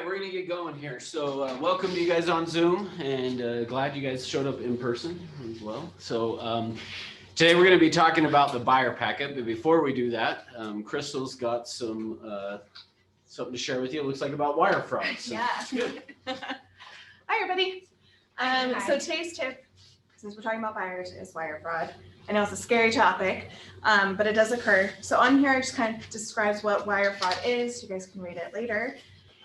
right, we're going to get going here. So welcome to you guys on Zoom, and glad you guys showed up in person as well. So today we're going to be talking about the buyer packet, but before we do that, Crystal's got some something to share with you. It looks like about wire fraud. So yeah. Good. Hi, everybody. So today's tip, since we're talking about buyers, is wire fraud. I know it's a scary topic, but it does occur. So on here, it just kind of describes what wire fraud is. You guys can read it later.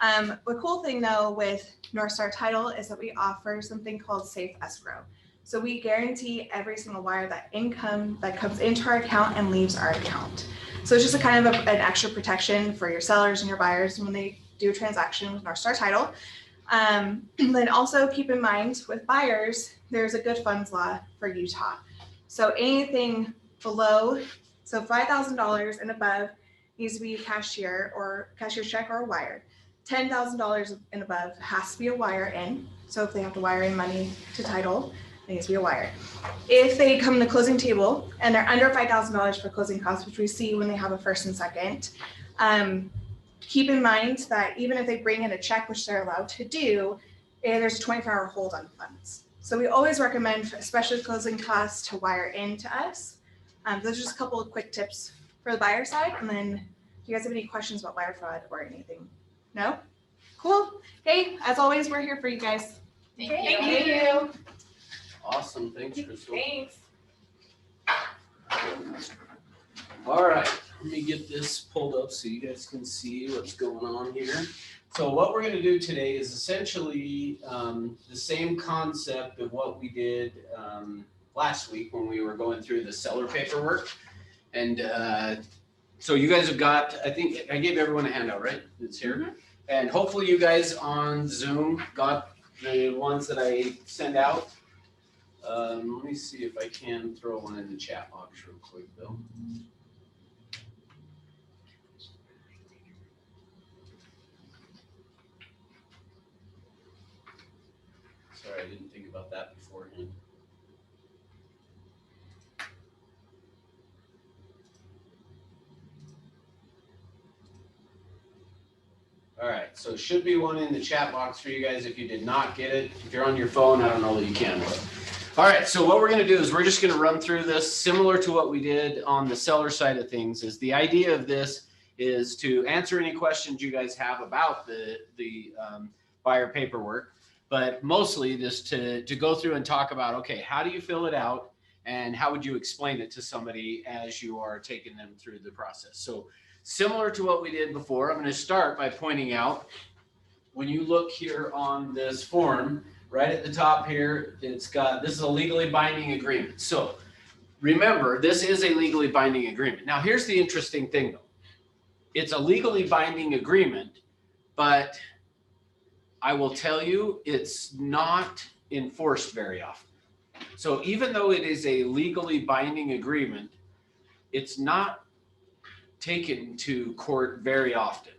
The cool thing though with North Star Title is that we offer something called safe escrow. So we guarantee every single wire that income that comes into our account and leaves our account. So it's just a kind of an extra protection for your sellers and your buyers when they do a transaction with North Star Title. Then also keep in mind with buyers, there's a good funds law for Utah. So anything below, so $5,000 and above needs to be cashier or cashier's check or a wire. $10,000 and above has to be a wire in. So if they have to wire in money to title, it needs to be a wire. If they come to the closing table and they're under $5,000 for closing costs, which we see when they have a first and second, keep in mind that even if they bring in a check, which they're allowed to do, there's a 24-hour hold on funds. So we always recommend, especially closing costs, to wire into us. Those are just a couple of quick tips for the buyer side. And then do you guys have any questions about wire fraud or anything? No? Cool. Okay, as always, we're here for you guys. Thank you. Awesome. Thanks, Crystal. Thanks. All right, let me get this pulled up so you guys can see what's going on here. So what we're going to do today is essentially the same concept of what we did last week when we were going through the seller paperwork. And so you guys have got, I think I gave everyone a handout, right? It's here. Mm-hmm. And hopefully you guys on Zoom got the ones that I send out. Let me see if I can throw one in the chat box real quick though. Sorry, I didn't think about that beforehand. All right, so should be one in the chat box for you guys if you did not get it. If you're on your phone, I don't know that you can. But. All right, so what we're going to do is we're just going to run through this similar to what we did on the seller side of things. Is the idea of this is to answer any questions you guys have about the buyer paperwork. But mostly just to go through and talk about, okay, how do you fill it out and how would you explain it to somebody as you are taking them through the process? So similar to what we did before, I'm going to start by pointing out when you look here on this form, right at the top here, it's got, this is a legally binding agreement. So remember, this is a legally binding agreement. Now, here's the interesting thing though. It's a legally binding agreement, but I will tell you, it's not enforced very often. So even though it is a legally binding agreement, it's not taken to court very often.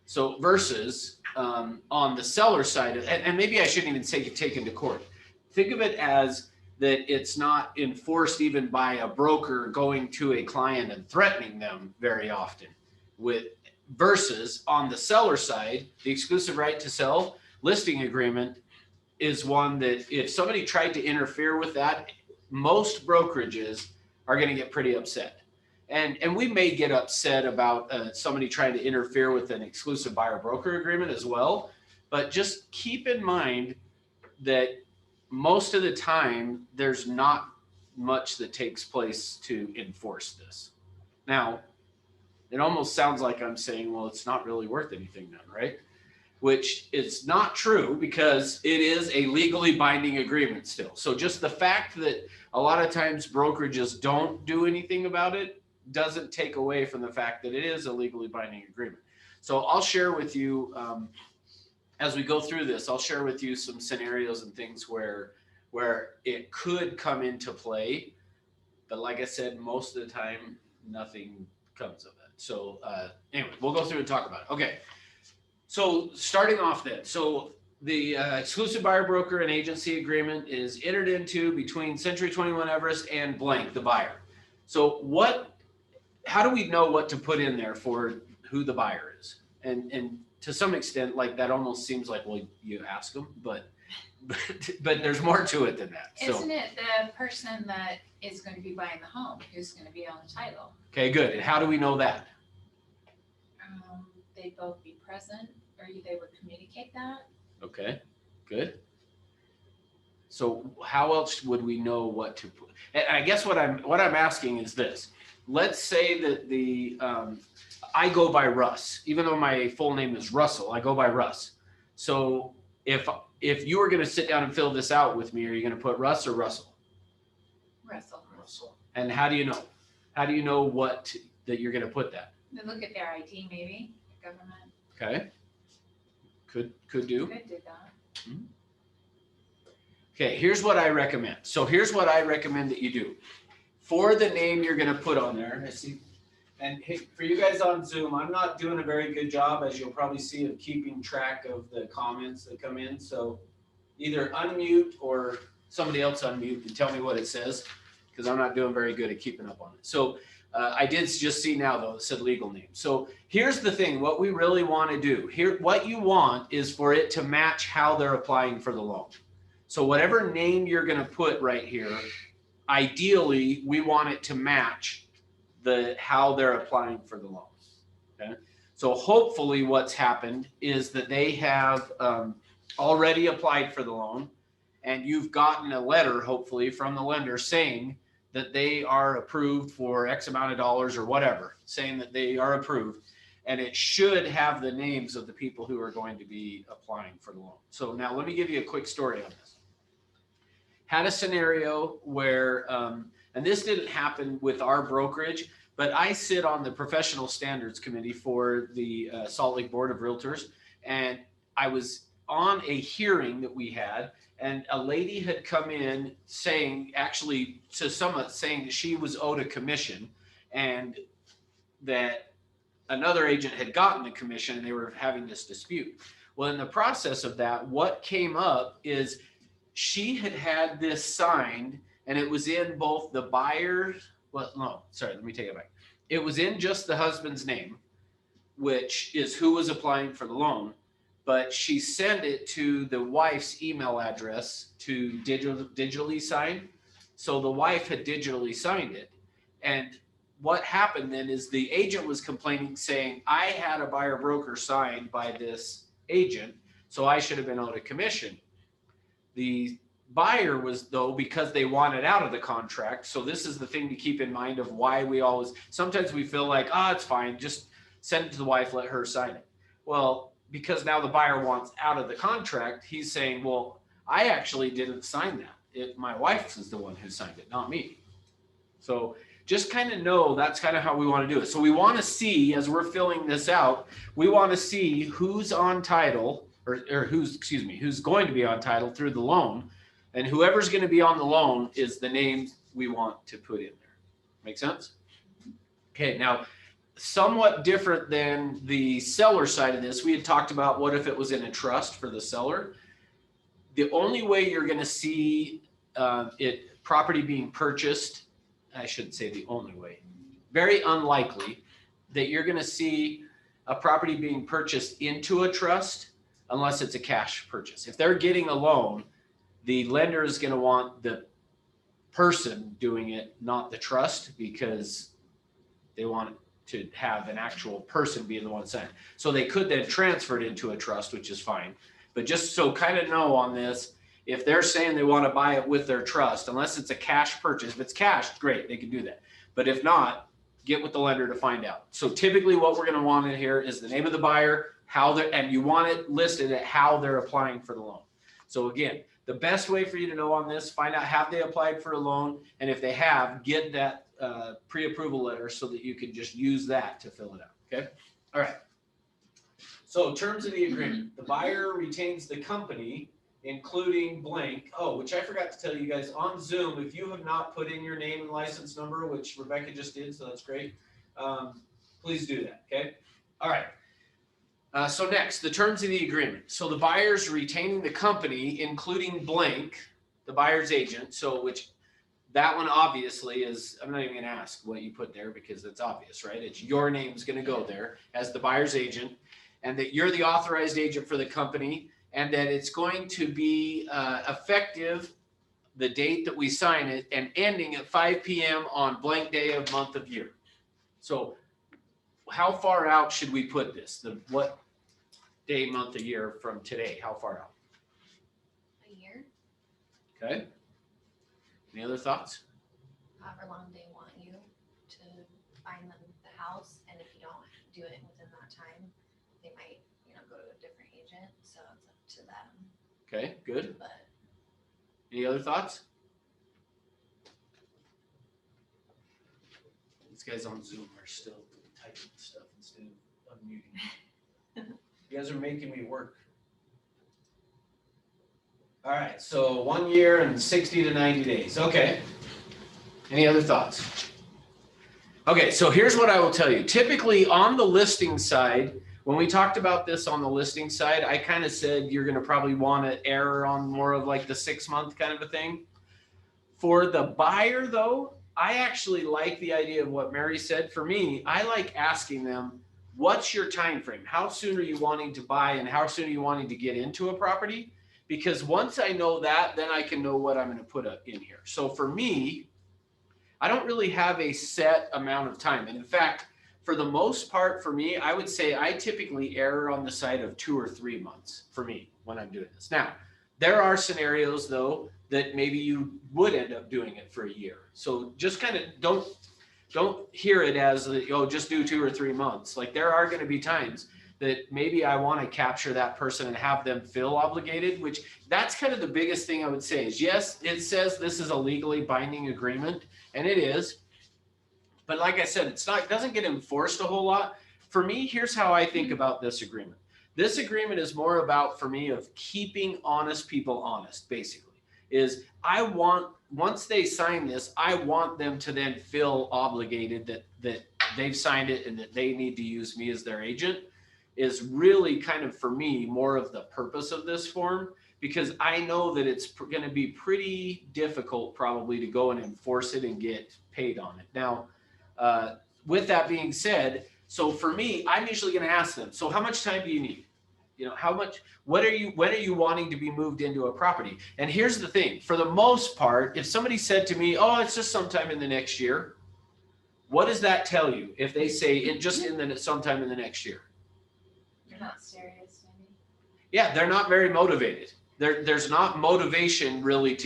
So versus on the seller side, and maybe I shouldn't even say taken to court. Think of it as that it's not enforced even by a broker going to a client and threatening them very often. Versus on the seller side, the exclusive right to sell listing agreement is one that if somebody tried to interfere with that, most brokerages are going to get pretty upset. And we may get upset about somebody trying to interfere with an exclusive buyer broker agreement as well. But just keep in mind that most of the time, there's not much that takes place to enforce this. Now, it almost sounds like I'm saying, well, it's not really worth anything then, right? Which is not true because it is a legally binding agreement still. So just the fact that a lot of times brokerages don't do anything about it doesn't take away from the fact that it is a legally binding agreement. So I'll share with you, as we go through this, I'll share with you some scenarios and things where it could come into play. But like I said, most of the time, nothing comes of it. So anyway, we'll go through and talk about it. Okay. So starting off then, so the exclusive buyer broker and agency agreement is entered into between Century 21 Everest and blank, the buyer. So how do we know what to put in there for who the buyer is? And to some extent, like that almost seems like, well, you ask them, but there's more to it than that. So, Isn't it the person that is going to be buying the home who's going to be on the title? okay, good. And how do we know that? They'd both be present, or they would communicate that. Okay, good. So how else would we know what to put? And I guess what I'm asking is this. Let's say that I go by Russ, even though my full name is Russell, I go by Russ. So if you were going to sit down and fill this out with me, are you going to put Russ or Russell? Russell. And how do you know? How do you know that you're going to put that? Then look at their ID, maybe the government. Okay. Could do. Could do that. Okay, here's what I recommend. So here's what I recommend that you do. For the name you're going to put on there, I see. And hey, for you guys on Zoom, I'm not doing a very good job, as you'll probably see, of keeping track of the comments that come in. So either unmute or somebody else unmute and tell me what it says, because I'm not doing very good at keeping up on it. So I did just see now, though, it said legal name. So here's the thing. What we really want to do here, what you want is for it to match how they're applying for the loan. So whatever name you're going to put right here, ideally, we want it to match how they're applying for the loan. Okay. So hopefully what's happened is that they have already applied for the loan, and you've gotten a letter, hopefully, from the lender saying that they are approved for X amount of dollars or whatever, saying that they are approved. And it should have the names of the people who are going to be applying for the loan. So now let me give you a quick story on this. Had a scenario where, and this didn't happen with our brokerage, but I sit on the professional standards committee for the Salt Lake Board of Realtors. And I was on a hearing that we had, and a lady had come in saying, actually to someone saying that she was owed a commission and that another agent had gotten the commission and they were having this dispute. Well, in the process of that, what came up is she had this signed, and it was in both the buyer's, well, no, sorry, let me take it back. It was in just the husband's name, which is who was applying for the loan, but she sent it to the wife's email address to digitally sign. So the wife had digitally signed it. And what happened then is the agent was complaining, saying, I had a buyer broker signed by this agent, so I should have been owed a commission. The buyer was, though, because they wanted out of the contract. So this is the thing to keep in mind of why we always, sometimes we feel like, it's fine, just send it to the wife, let her sign it. Well, because now the buyer wants out of the contract, he's saying, well, I actually didn't sign that. My wife is the one who signed it, not me. So just kind of know that's kind of how we want to do it. So we want to see, as we're filling this out, we want to see who's on title, or who's going to be on title through the loan. And whoever's going to be on the loan is the name we want to put in there. Make sense? Okay, now, somewhat different than the seller side of this, we had talked about what if it was in a trust for the seller. The only way you're going to see property being purchased, I shouldn't say the only way, very unlikely that you're going to see a property being purchased into a trust unless it's a cash purchase. If they're getting a loan, the lender is going to want the person doing it, not the trust, because they want to have an actual person being the one signing. So they could then transfer it into a trust, which is fine. But just so kind of know on this, if they're saying they want to buy it with their trust, unless it's a cash purchase, if it's cash, great, they can do that. But if not, get with the lender to find out. So typically what we're going to want in here is the name of the buyer, and you want it listed at how they're applying for the loan. So again, the best way for you to know on this, find out have they applied for a loan, and if they have, get that pre-approval letter so that you can just use that to fill it out. Okay. All right. So terms of the agreement, the buyer retains the company, including blank. Oh, which I forgot to tell you guys on Zoom, if you have not put in your name and license number, which Rebecca just did, so that's great. Please do that. Okay. All right. So next, the terms of the agreement. So the buyer's retaining the company, including blank, the buyer's agent. So which that one obviously is, I'm not even going to ask what you put there because it's obvious, right? It's your name's going to go there as the buyer's agent. and that you're the authorized agent for the company, and that it's going to be effective the date that we sign it and ending at 5 p.m. on blank day of month of year. So how far out should we put this? What day, month, of year from today? How far out? A year, Okay. Any other thoughts? however long they want you to find them the house, and if you don't do it within that time, they might, go to a different agent, so it's up to them, Okay, good. but Any other thoughts? These guys on Zoom are still typing stuff instead of unmuting. You guys are making me work. All right, so 1 year and 60 to 90 days. Okay. Any other thoughts? Okay, so here's what I will tell you. Typically on the listing side, when we talked about this on the listing side, I kind of said you're going to probably want to err on more of like the 6 month kind of a thing. For the buyer though, I actually like the idea of what Mary said. For me, I like asking them, what's your time frame? How soon are you wanting to buy and how soon are you wanting to get into a property? Because once I know that, then I can know what I'm going to put in here. So for me, I don't really have a set amount of time. And in fact, for the most part, for me, I would say I typically err on the side of 2 or 3 months for me when I'm doing this. Now, there are scenarios though that maybe you would end up doing it for a year. So just kind of don't hear it as, just do 2 or 3 months. Like there are going to be times that maybe I want to capture that person and have them feel obligated, which that's kind of the biggest thing I would say is, yes, it says this is a legally binding agreement, and it is. But like I said, it doesn't get enforced a whole lot. For me, here's how I think about this agreement. This agreement is more about, for me, of keeping honest people honest, basically. Is once they sign this, I want them to then feel obligated that they've signed it and that they need to use me as their agent. Is really kind of, for me, more of the purpose of this form, because I know that it's going to be pretty difficult probably to go and enforce it and get paid on it. Now, with that being said, so for me, I'm usually going to ask them, so how much time do you need? When are you wanting to be moved into a property? And here's the thing, for the most part, if somebody said to me, oh, it's just sometime in the next year, what does that tell you if they say sometime in the next year? You're not serious, maybe? Yeah, they're not very motivated. There's not motivation really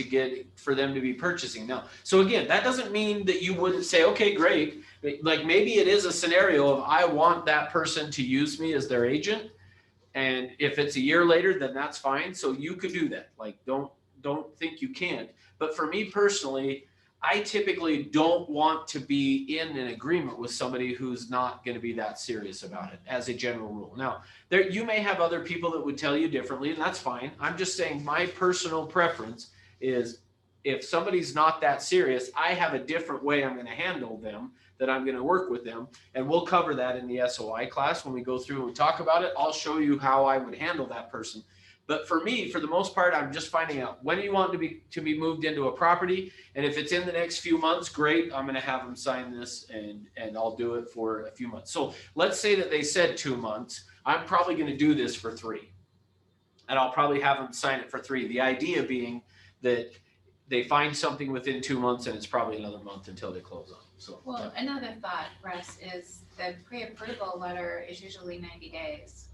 for them to be purchasing now. So again, that doesn't mean that you wouldn't say, okay, great. Like maybe it is a scenario of I want that person to use me as their agent. And if it's a year later, then that's fine. So you could do that. Like, don't think you can't. But for me personally, I typically don't want to be in an agreement with somebody who's not going to be that serious about it as a general rule. Now, you may have other people that would tell you differently, and that's fine. I'm just saying my personal preference is if somebody's not that serious, I have a different way I'm going to handle them, that I'm going to work with them. And we'll cover that in the SOI class when we go through and we talk about it. I'll show you how I would handle that person. But for me, for the most part, I'm just finding out when you want to be moved into a property. And if it's in the next few months, great. I'm going to have them sign this and I'll do it for a few months. So let's say that they said 2 months. I'm probably going to do this for 3. And I'll probably have them sign it for 3. The idea being that they find something within 2 months and it's probably another month until they close on. So, Well, another thought, Russ, is the pre-approval letter is usually 90 days.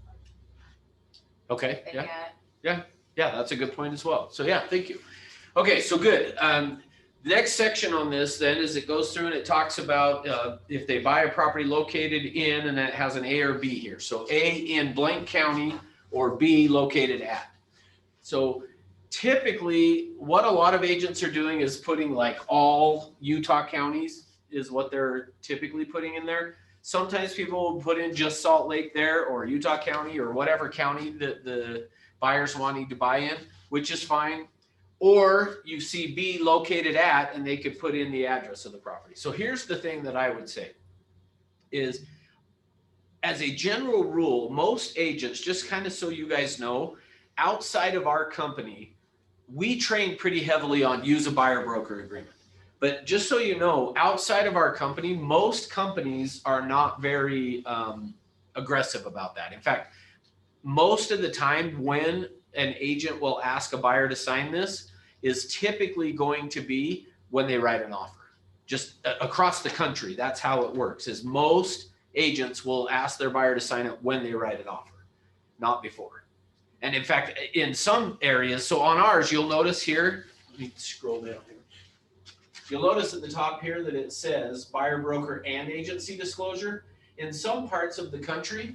okay. They Yeah. get. Yeah, that's a good point as well. So yeah, thank you. Okay, so good. The next section on this then is it goes through and it talks about if they buy a property located in, and it has an A or B here. So A in blank county or B located at. So typically what a lot of agents are doing is putting like all Utah counties is what they're typically putting in there. Sometimes people will put in just Salt Lake there or Utah County or whatever county that the buyers wanting to buy in, which is fine. Or you see B located at, and they could put in the address of the property. So here's the thing that I would say is, as a general rule, most agents, just kind of so you guys know, outside of our company, we train pretty heavily on use a buyer broker agreement. But just so you know, outside of our company, most companies are not very aggressive about that. In fact, most of the time when an agent will ask a buyer to sign this is typically going to be when they write an offer. Just across the country, that's how it works, is most agents will ask their buyer to sign it when they write an offer, not before. And in fact, in some areas, so on ours, you'll notice here, let me scroll down here. You'll notice at the top here that it says buyer, broker, and agency disclosure. In some parts of the country,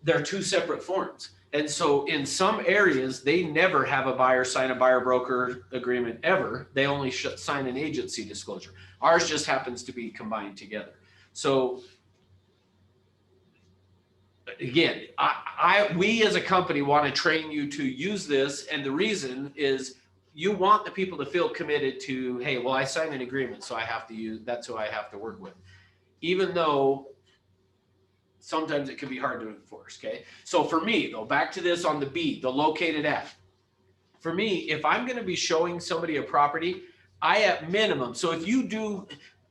they're two separate forms. And so in some areas, they never have a buyer sign a buyer broker agreement ever. They only sign an agency disclosure. Ours just happens to be combined together. So again, we as a company want to train you to use this. And the reason is you want the people to feel committed to, hey, well, I signed an agreement, so I have to use, that's who I have to work with. Even though sometimes it can be hard to enforce, okay? So for me, though, back to this on the B, the located at. For me, if I'm going to be showing somebody a property, I at minimum, so if you do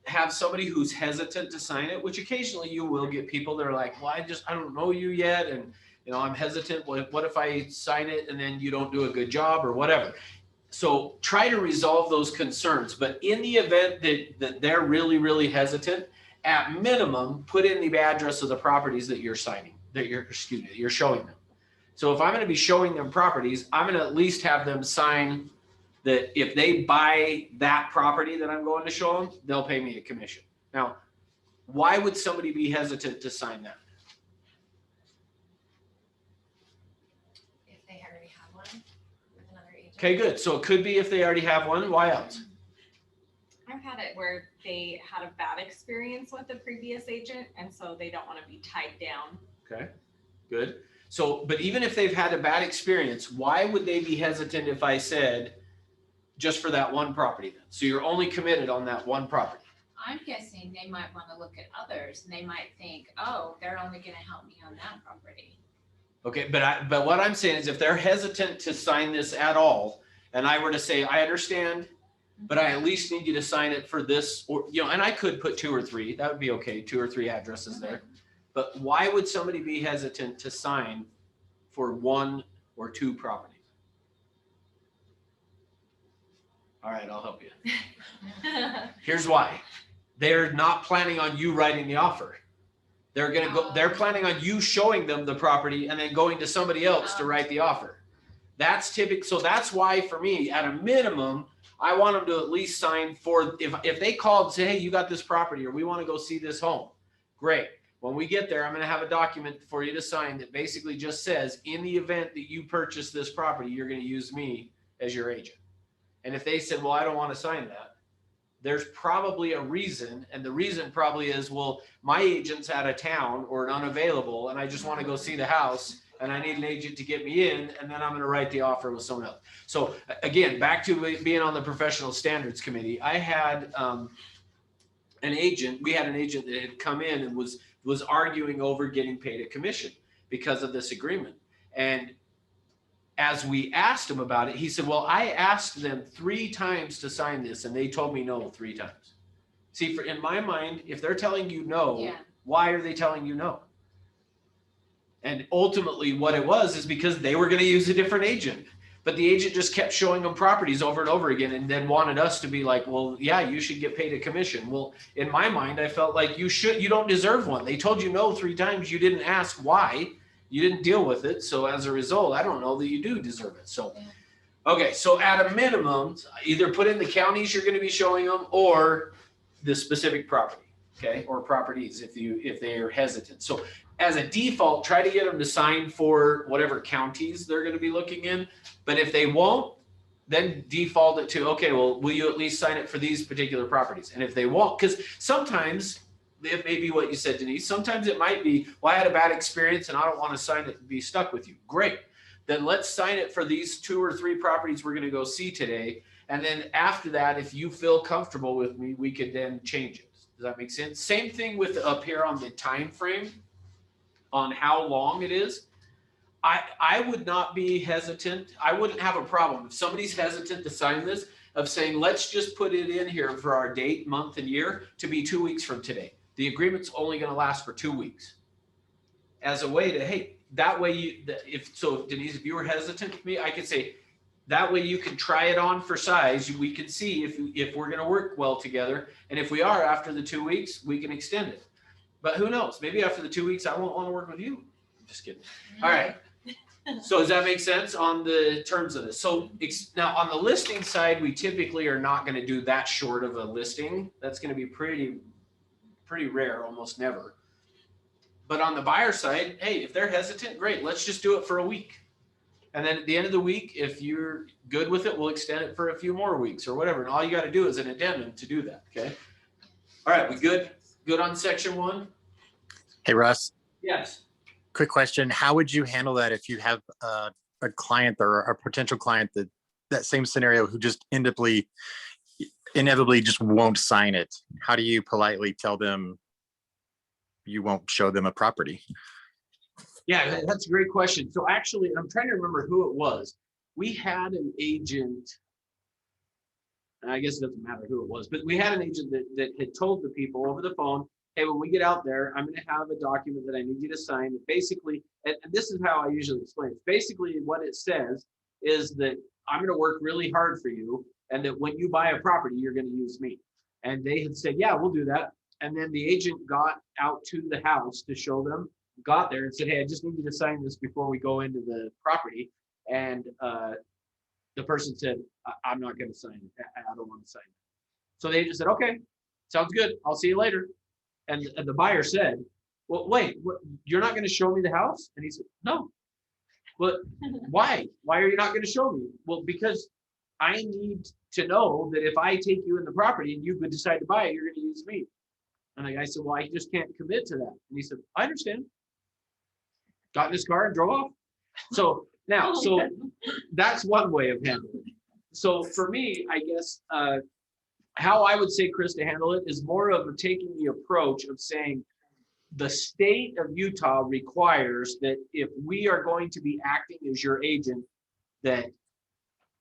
have somebody who's hesitant to sign it, which occasionally you will get people that are like, well, I don't know you yet, and I'm hesitant. What if I sign it and then you don't do a good job or whatever? So try to resolve those concerns. But in the event that they're really, really hesitant, at minimum, put in the address of the properties that you're signing, that you're showing them. So if I'm going to be showing them properties, I'm going to at least have them sign that if they buy that property that I'm going to show them, they'll pay me a commission. Now, why would somebody be hesitant to sign that? If they already have one with another agent. Okay, good. So it could be if they already have one. Why else? I've had it where they had a bad experience with the previous agent, and so they don't want to be tied down. Okay, good. So, but even if they've had a bad experience, why would they be hesitant if I said just for that one property then? So you're only committed on that one property. I'm guessing they might want to look at others and they might think, oh, they're only going to help me on that property. Okay, but what I'm saying is if they're hesitant to sign this at all, and I were to say, I understand, but I at least need you to sign it for this, or, and I could put 2 or 3, that would be okay, 2 or 3 addresses there. But why would somebody be hesitant to sign for 1 or 2 properties? All right, I'll help you. Here's why. They're not planning on you writing the offer. They're planning on you showing them the property and then going to somebody else to write the offer. That's typical. So that's why for me, at a minimum, I want them to at least sign for, if they call and say, hey, you got this property or we want to go see this home. Great. When we get there, I'm going to have a document for you to sign that basically just says, in the event that you purchase this property, you're going to use me as your agent. And if they said, well, I don't want to sign that, there's probably a reason. And the reason probably is, well, my agent's out of town or unavailable, and I just want to go see the house, and I need an agent to get me in, and then I'm going to write the offer with someone else. So again, back to being on the professional standards committee, I had an agent, we had an agent that had come in and was arguing over getting paid a commission because of this agreement. And as we asked him about it, he said, well, I asked them 3 times to sign this and they told me no 3 times. See, in my mind, if they're telling you no, why are they telling you no? And ultimately what it was is because they were going to use a different agent, but the agent just kept showing them properties over and over again and then wanted us to be like, well, yeah, you should get paid a commission. Well, in my mind, I felt like you don't deserve one. They told you no 3 times. You didn't ask why. You didn't deal with it. So as a result, I don't know that you do deserve it. So, okay. So at a minimum, either put in the counties you're going to be showing them or the specific property. Okay. Or properties if they are hesitant. So as a default, try to get them to sign for whatever counties they're going to be looking in. But if they won't, then default it to, okay, well, will you at least sign it for these particular properties? And if they won't, because sometimes it may be what you said, Denise. Sometimes it might be, well, I had a bad experience and I don't want to sign it and be stuck with you. Great. Then let's sign it for these 2 or 3 properties we're going to go see today. And then after that, if you feel comfortable with me, we could then change it. Does that make sense? Same thing with up here on the time frame on how long it is. I would not be hesitant. I wouldn't have a problem if somebody's hesitant to sign this of saying, let's just put it in here for our date, month, and year to be 2 weeks from today. The agreement's only going to last for 2 weeks as a way to, hey, that way Denise, if you were hesitant to me, I could say, that way you can try it on for size. We can see if we're going to work well together. And if we are, after the 2 weeks, we can extend it. But who knows? Maybe after the 2 weeks, I won't want to work with you. I'm just kidding. All right. So does that make sense on the terms of this? So now on the listing side, we typically are not going to do that short of a listing. That's going to be pretty rare, almost never. But on the buyer side, hey, if they're hesitant, great. Let's just do it for a week. And then at the end of the week, if you're good with it, we'll extend it for a few more weeks or whatever. And all you got to do is an addendum to do that. Okay. All right. We good? Good on section 1? Hey, Russ, Yes. quick question. How would you handle that if you have a client or a potential client that same scenario who just inevitably just won't sign it? How do you politely tell them you won't show them a property? Yeah, that's a great question. So actually, I'm trying to remember who it was. We had an agent, and I guess it doesn't matter who it was, but we had an agent that had told the people over the phone, hey, when we get out there, I'm going to have a document that I need you to sign. Basically, and this is how I usually explain it. Basically, what it says is that I'm going to work really hard for you, and that when you buy a property, you're going to use me. And they had said, yeah, we'll do that. And then the agent got out to the house to show them, got there and said, hey, I just need you to sign this before we go into the property. And the person said, I'm not going to sign it. I don't want to sign it. So they just said, okay, sounds good. I'll see you later. And the buyer said, well, wait, you're not going to show me the house? And he said, no. Well, why? Why are you not going to show me? Well, because I need to know that if I take you in the property and you could decide to buy it, you're going to use me. And the guy said, well, I just can't commit to that. And he said, I understand. Got in his car and drove off. So now, so that's one way of handling it. So for me, I guess how I would say, Chris, to handle it is more of taking the approach of saying the state of Utah requires that if we are going to be acting as your agent, that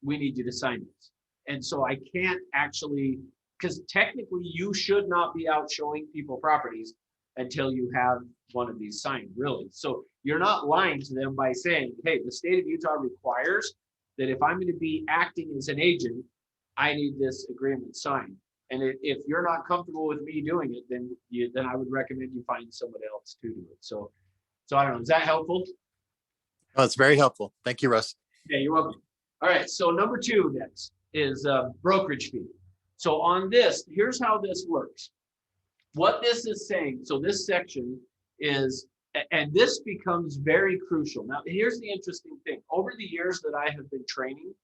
we need you to sign this. And so I can't actually, because technically you should not be out showing people properties until you have one of these signed, really. So you're not lying to them by saying, hey, the state of Utah requires that if I'm going to be acting as an agent, I need this agreement signed. And if you're not comfortable with me doing it, then I would recommend you find somebody else to do it. So I don't know. Is that helpful? Oh, it's very helpful. Thank you, Russ. Yeah, you're welcome. All right. So number 2 next is brokerage fee. So on this, here's how this works. What this is saying, so this section is, and this becomes very crucial. Now, here's the interesting thing. Over the years that I have been training,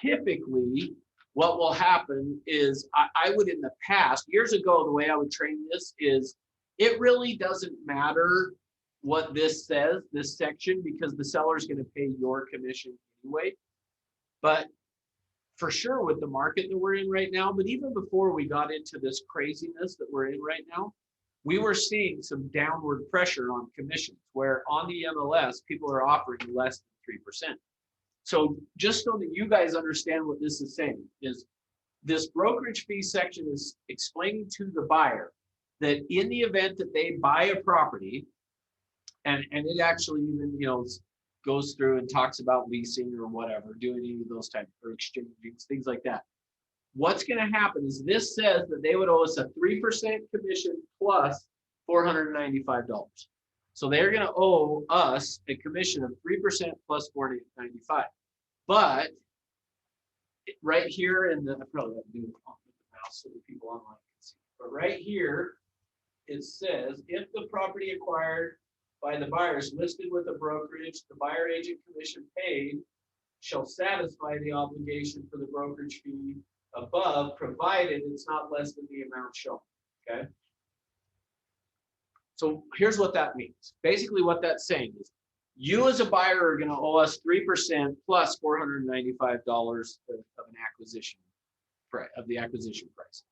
typically what will happen is I would in the past, years ago, the way I would train this is it really doesn't matter what this says, this section, because the seller is going to pay your commission anyway. But for sure with the market that we're in right now, but even before we got into this craziness that we're in right now, we were seeing some downward pressure on commissions where on the MLS, people are offering less than 3%. So just so that you guys understand what this is saying is this brokerage fee section is explaining to the buyer that in the event that they buy a property, and it actually even, goes through and talks about leasing or whatever, doing any of those types or exchanging, things like that. What's going to happen is this says that they would owe us a 3% commission plus $495. So they're going to owe us a commission of 3% plus $495. But right here in the, I probably have to do it with the mouse so that people online can see. But right here, it says if the property acquired by the buyers listed with a brokerage, the buyer agent commission paid shall satisfy the obligation for the brokerage fee above, provided it's not less than the amount shown. Okay. So here's what that means. Basically, what that's saying is you as a buyer are going to owe us 3% plus $495 of an acquisition price, of the acquisition price.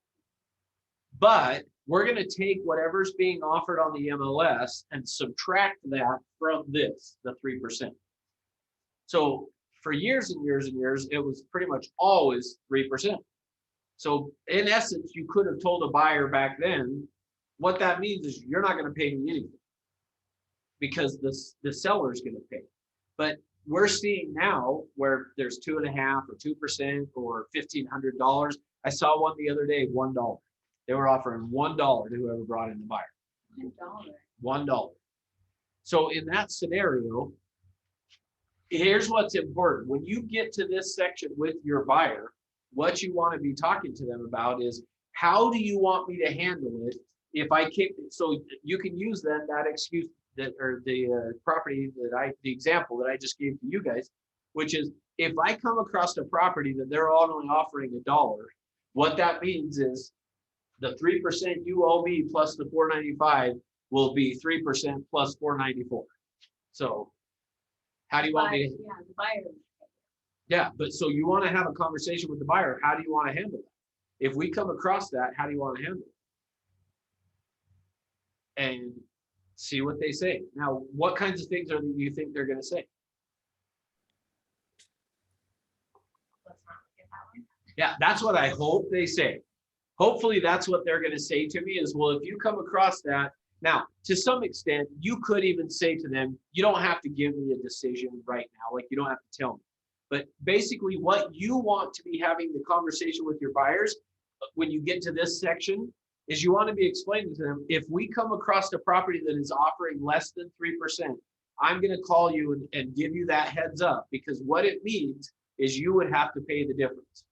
But we're going to take whatever's being offered on the MLS and subtract that from this, the 3%. So for years and years and years, it was pretty much always 3%. So in essence, you could have told a buyer back then, what that means is you're not going to pay me anything. because the seller's going to pay. But we're seeing now where there's 2.5% or 2% or $1,500. I saw one the other day, $1. They were offering $1 to whoever brought in the buyer. $1. So in that scenario, here's what's important. When you get to this section with your buyer, what you want to be talking to them about is, how do you want me to handle it if I can't? So you can use then that excuse that, or the property that the example that I just gave to you guys, which is, if I come across a property that they're only offering $1, what that means is the 3% you owe me plus the $495 will be 3% plus $494. So how do you want me to? Yeah, the buyer. Yeah, but so you want to have a conversation with the buyer. How do you want to handle that? If we come across that, how do you want to handle it? And see what they say. Now, what kinds of things do you think they're going to say? Let's not get that one. Yeah, that's what I hope they say. Hopefully that's what they're going to say to me is, well, if you come across that, now, to some extent, you could even say to them, you don't have to give me a decision right now. Like, you don't have to tell me. But basically what you want to be having the conversation with your buyers when you get to this section is you want to be explaining to them, if we come across a property that is offering less than 3%, I'm going to call you and give you that heads up, because what it means is you would have to pay the difference.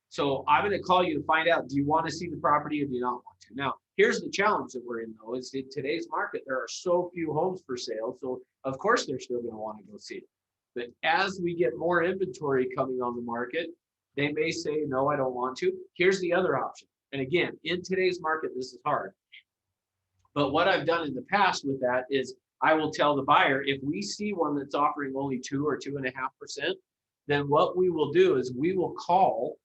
So I'm going to call you to find out, do you want to see the property or do you not want to? Now, here's the challenge that we're in though, is in today's market, there are so few homes for sale. So of course they're still going to want to go see it. But as we get more inventory coming on the market, they may say, no, I don't want to. Here's the other option. And again, in today's market, this is hard. But what I've done in the past with that is I will tell the buyer, if we see one that's offering only 2 or 2.5%, then what we will do is we will call.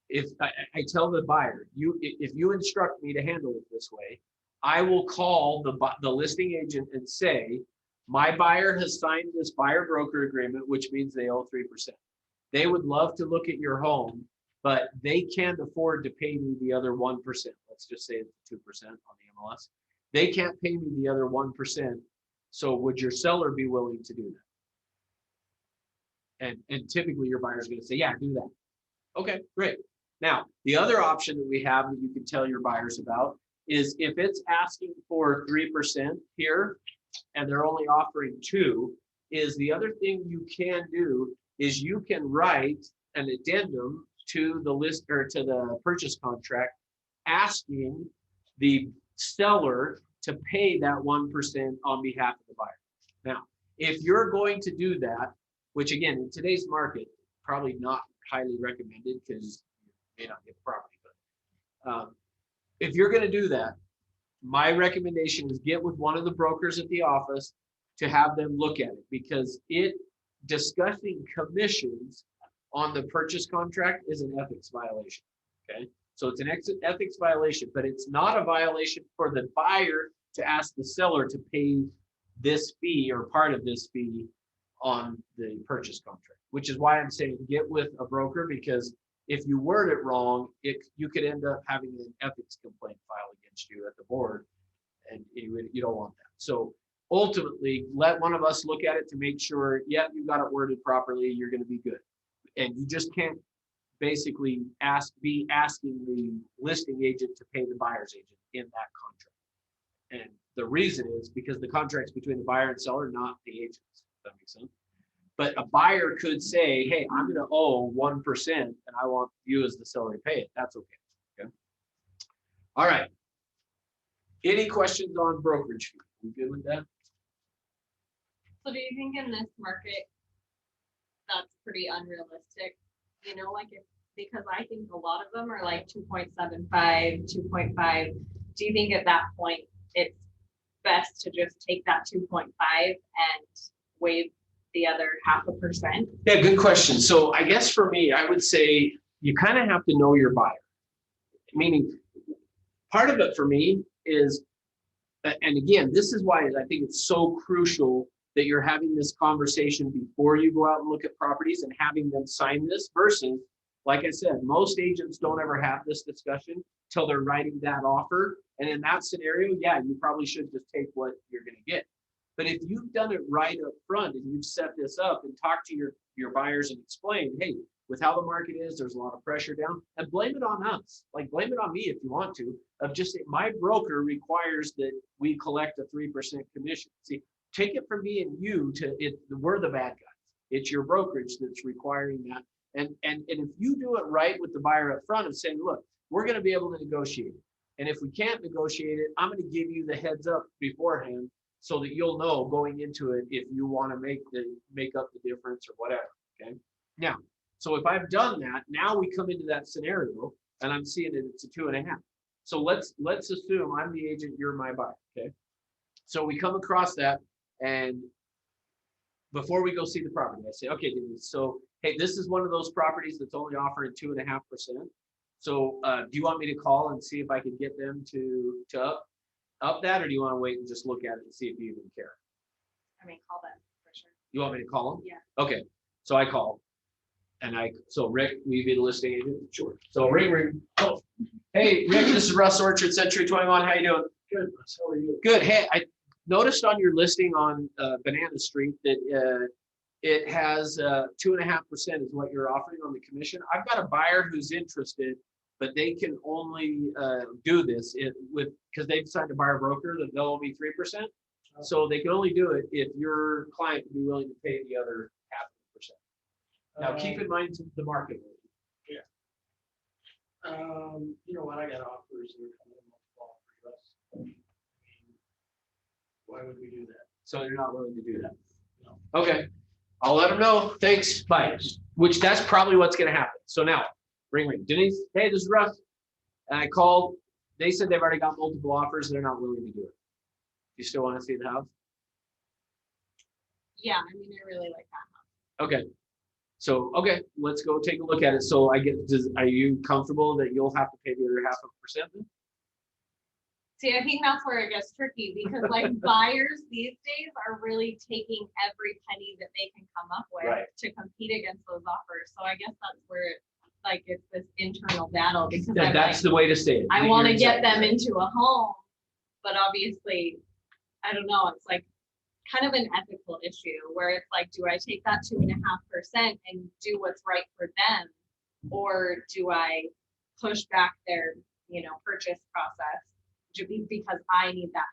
If I tell the buyer, if you instruct me to handle it this way, I will call the listing agent and say, my buyer has signed this buyer broker agreement, which means they owe 3%. They would love to look at your home, but they can't afford to pay me the other 1%. Let's just say it's 2% on the MLS. They can't pay me the other 1%. So would your seller be willing to do that? And typically your buyer's going to say, yeah, do that. Okay, great. Now, the other option that we have that you can tell your buyers about is if it's asking for 3% here and they're only offering 2%, is the other thing you can do is you can write an addendum to the list or to the purchase contract asking the seller to pay that 1% on behalf of the buyer. Now, if you're going to do that, which again, in today's market, probably not highly recommended because you may not get the property, but if you're going to do that, my recommendation is get with one of the brokers at the office to have them look at it, because discussing commissions on the purchase contract is an ethics violation. Okay, so it's an ethics violation, but it's not a violation for the buyer to ask the seller to pay this fee or part of this fee on the purchase contract, which is why I'm saying get with a broker, because if you word it wrong, you could end up having an ethics complaint filed against you at the board, and you don't want that. So ultimately, let one of us look at it to make sure, yeah, you got it worded properly, you're going to be good. And you just can't basically be asking the listing agent to pay the buyer's agent in that contract. And the reason is because the contract's between the buyer and seller, not the agents. Does that make sense? But a buyer could say, hey, I'm going to owe 1% and I want you as the seller to pay it. That's okay. Okay. All right. Any questions on brokerage fee? We good with that? So do you think in this market, that's pretty unrealistic? You know, like because I think a lot of them are like 2.75, 2.5. Do you think at that point it's best to just take that 2.5 and waive the other 0.5%? Yeah, good question. So I guess for me, I would say you kind of have to know your buyer. Meaning, part of it for me is, and again, this is why I think it's so crucial that you're having this conversation before you go out and look at properties and having them sign this, versus, like I said, most agents don't ever have this discussion till they're writing that offer. And in that scenario, yeah, you probably should just take what you're going to get. But if you've done it right up front and you've set this up and talked to your buyers and explained, hey, with how the market is, there's a lot of pressure down, and blame it on us. Like blame it on me if you want to, of just my broker requires that we collect a 3% commission. See, take it from me and you we're the bad guys. It's your brokerage that's requiring that. And if you do it right with the buyer up front of saying, look, we're going to be able to negotiate it. And if we can't negotiate it, I'm going to give you the heads up beforehand so that you'll know going into it if you want to make up the difference or whatever. Okay. Now, so if I've done that, now we come into that scenario and I'm seeing it, it's a 2.5. So let's assume I'm the agent, you're my buyer. Okay. So we come across that, and before we go see the property, I say, okay, Denise, so hey, this is one of those properties that's only offering 2.5%. So do you want me to call and see if I can get them to up that, or do you want to wait and just look at it and see if you even care? I mean, call them for sure. You want me to call them? Yeah. Okay, so I call, and so Rick, will you be the listing agent? Sure. So ring. Oh, hey, Rick, this is Russ Orchard, Century 21. How you doing? Good. How are you? Good. Hey, I noticed on your listing on Banana Street that it has 2.5% is what you're offering on the commission. I've got a buyer who's interested, but they can only do this because they've signed a buyer broker that they'll owe me 3%. So they can only do it if your client would be willing to pay the other 0.5%. Now keep in mind the market. Yeah. You know what? I got offers that are coming in multiple for us. Why would we do that? So you're not willing to do that. No. Okay. I'll let them know. Thanks. Bye. Which that's probably what's going to happen. So now, ring. Denise, hey, this is Russ. And I called. They said they've already got multiple offers. They're not willing to do it. You still want to see the house? Yeah, I mean, I really like that house. Okay. So, okay, let's go take a look at it. So are you comfortable that you'll have to pay the other 0.5% then? See, I think that's where it gets tricky because like buyers these days are really taking every penny that they can come up with Right. to compete against those offers. So I guess that's where it's this internal battle because That's the way to say it. I want to You're get exactly them right. into a home, but obviously, I don't know. It's like kind of an ethical issue where it's like, do I take that 2.5% and do what's right for them, or do I push back their purchase process because I need that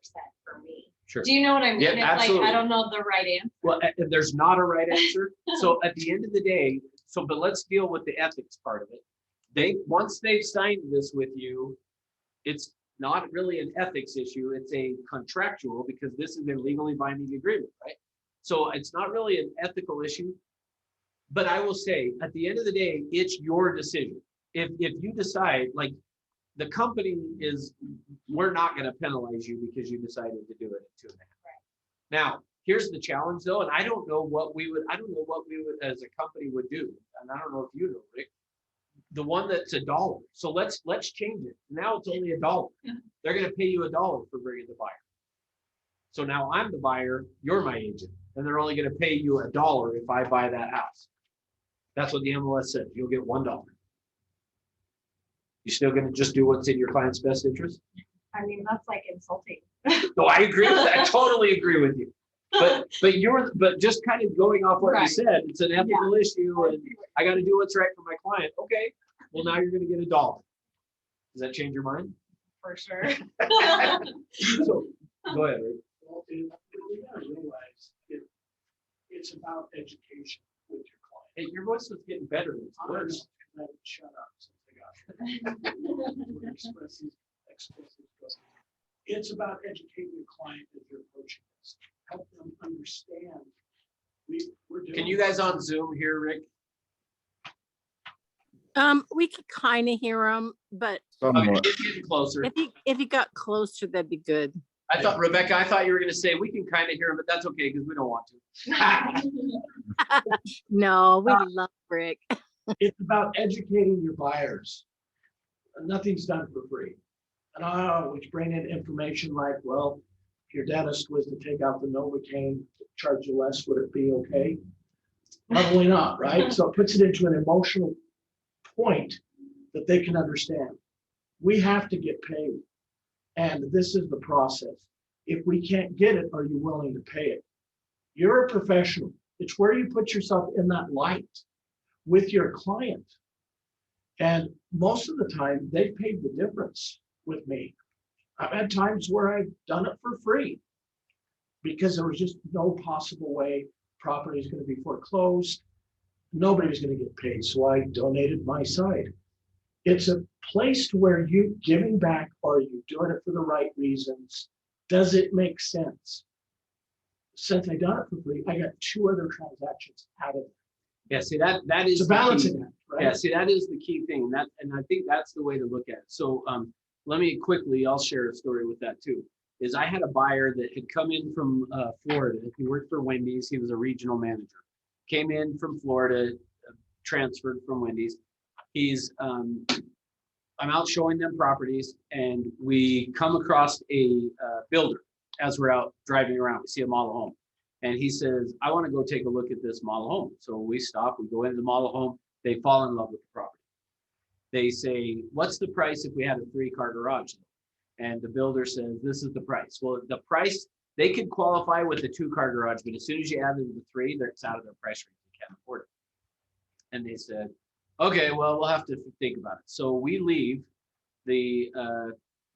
0.5% for me? Sure. Do you know what I mean? Yeah, It's absolutely. like I don't know the right answer. Well, there's not a right answer. So at the end of the day, but let's deal with the ethics part of it. Once they've signed this with you, it's not really an ethics issue. It's a contractual because this is a legally binding agreement, right? So it's not really an ethical issue. But I will say, at the end of the day, it's your decision. If you decide, like the company we're not going to penalize you because you decided to do it at 2.5. Right. Now, here's the challenge though, and I don't know what we would as a company would do. And I don't know if you know, Rick, the one that's $1. So let's change it. Now it's only $1. They're going to pay you $1 for bringing the buyer. So now I'm the buyer, you're my agent, and they're only going to pay you $1 if I buy that house. That's what the MLS said. You'll get $1. You still going to just do what's in your client's best interest? I mean, that's like insulting. No, I agree with that. I totally agree with you. But just kind of going off what you Right. said, it's an ethical issue, and I got to do what's right for my client. Okay, well now you're going to get $1. Does that change your mind? For sure. So go ahead, Rick. Well, we gotta realize it's about education with your client. Hey, your voice was getting better. It's worse. Shut up. Since I got you. It's about educating your client as you're approaching this. Help them understand. We're doing. Can you guys on Zoom here, Rick? We could kind of hear them, but Okay, just getting closer. if you got closer, that'd be good. I thought, Rebecca, you were going to say we can kind of hear him, but that's okay because we don't want to. No, we love Rick. It's about educating your buyers. Nothing's done for free. And which bring in information like, well, if your dentist was to take out the Novocaine, charge you less, would it be okay? Probably not, right? So it puts it into an emotional point that they can understand. We have to get paid. And this is the process. If we can't get it, are you willing to pay it? You're a professional. It's where you put yourself in that light with your client. And most of the time, they've paid the difference with me. I've had times where I've done it for free because there was just no possible way property is going to be foreclosed. Nobody was going to get paid, so I donated my side. It's a place to where you giving back, or are you doing it for the right reasons? Does it make sense? Since I done it for free, I got 2 other transactions out of it. Yeah, see, that is It's a the key. balancing act, right? Yeah, see, that is the key thing, and I think that's the way to look at it. So let me quickly, I'll share a story with that too. Is I had a buyer that had come in from Florida. He worked for Wendy's. He was a regional manager. Came in from Florida, transferred from Wendy's. He's I'm out showing them properties, and we come across a builder as we're out driving around. We see a model home, and he says, "I want to go take a look at this model home." So we stop. We go into the model home. They fall in love with the property. They say, "What's the price if we had a 3-car garage?" And the builder says, "This is the price." Well, the price, they could qualify with a 2-car garage, but as soon as you add the 3, it's out of their price range. They can't afford it. And they said, "Okay, well, we'll have to think about it." So we leave the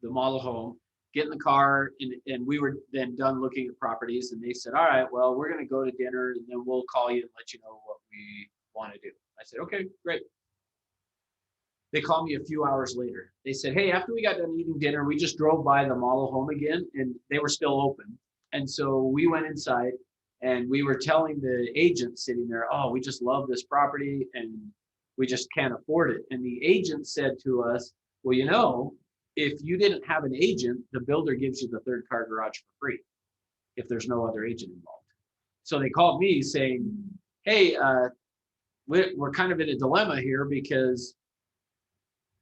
model home, get in the car, and we were then done looking at properties. And they said, "All right, well, we're going to go to dinner, and then we'll call you and let you know what we want to do." I said, "Okay, great." They called me a few hours later. They said, "Hey, after we got done eating dinner, we just drove by the model home again, and they were still open. And so we went inside, and we were telling the agent sitting there, 'Oh, we just love this property, and we just can't afford it.' And the agent said to us, 'Well, you know, if you didn't have an agent, the builder gives you the 3rd-car garage for free if there's no other agent involved.' So they called me saying, 'Hey, we're kind of in a dilemma here because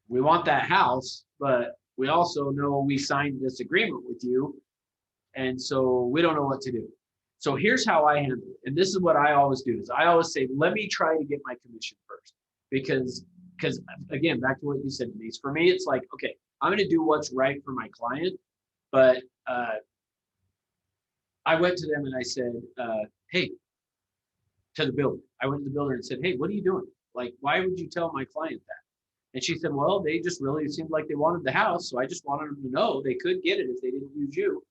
we want that house, but we also know we signed this agreement with you, and so we don't know what to do.' So here's how I handle it. And this is what I always do is I always say, let me try to get my commission first. Because again, back to what you said, Denise, for me, it's like, okay, I'm going to do what's right for my client. But I went to them and I said, hey, to the builder. I went to the builder and said, "Hey, what are you doing? Like, why would you tell my client that?" And she said, "Well, they just really seemed like they wanted the house. So I just wanted them to know they could get it if they didn't use you."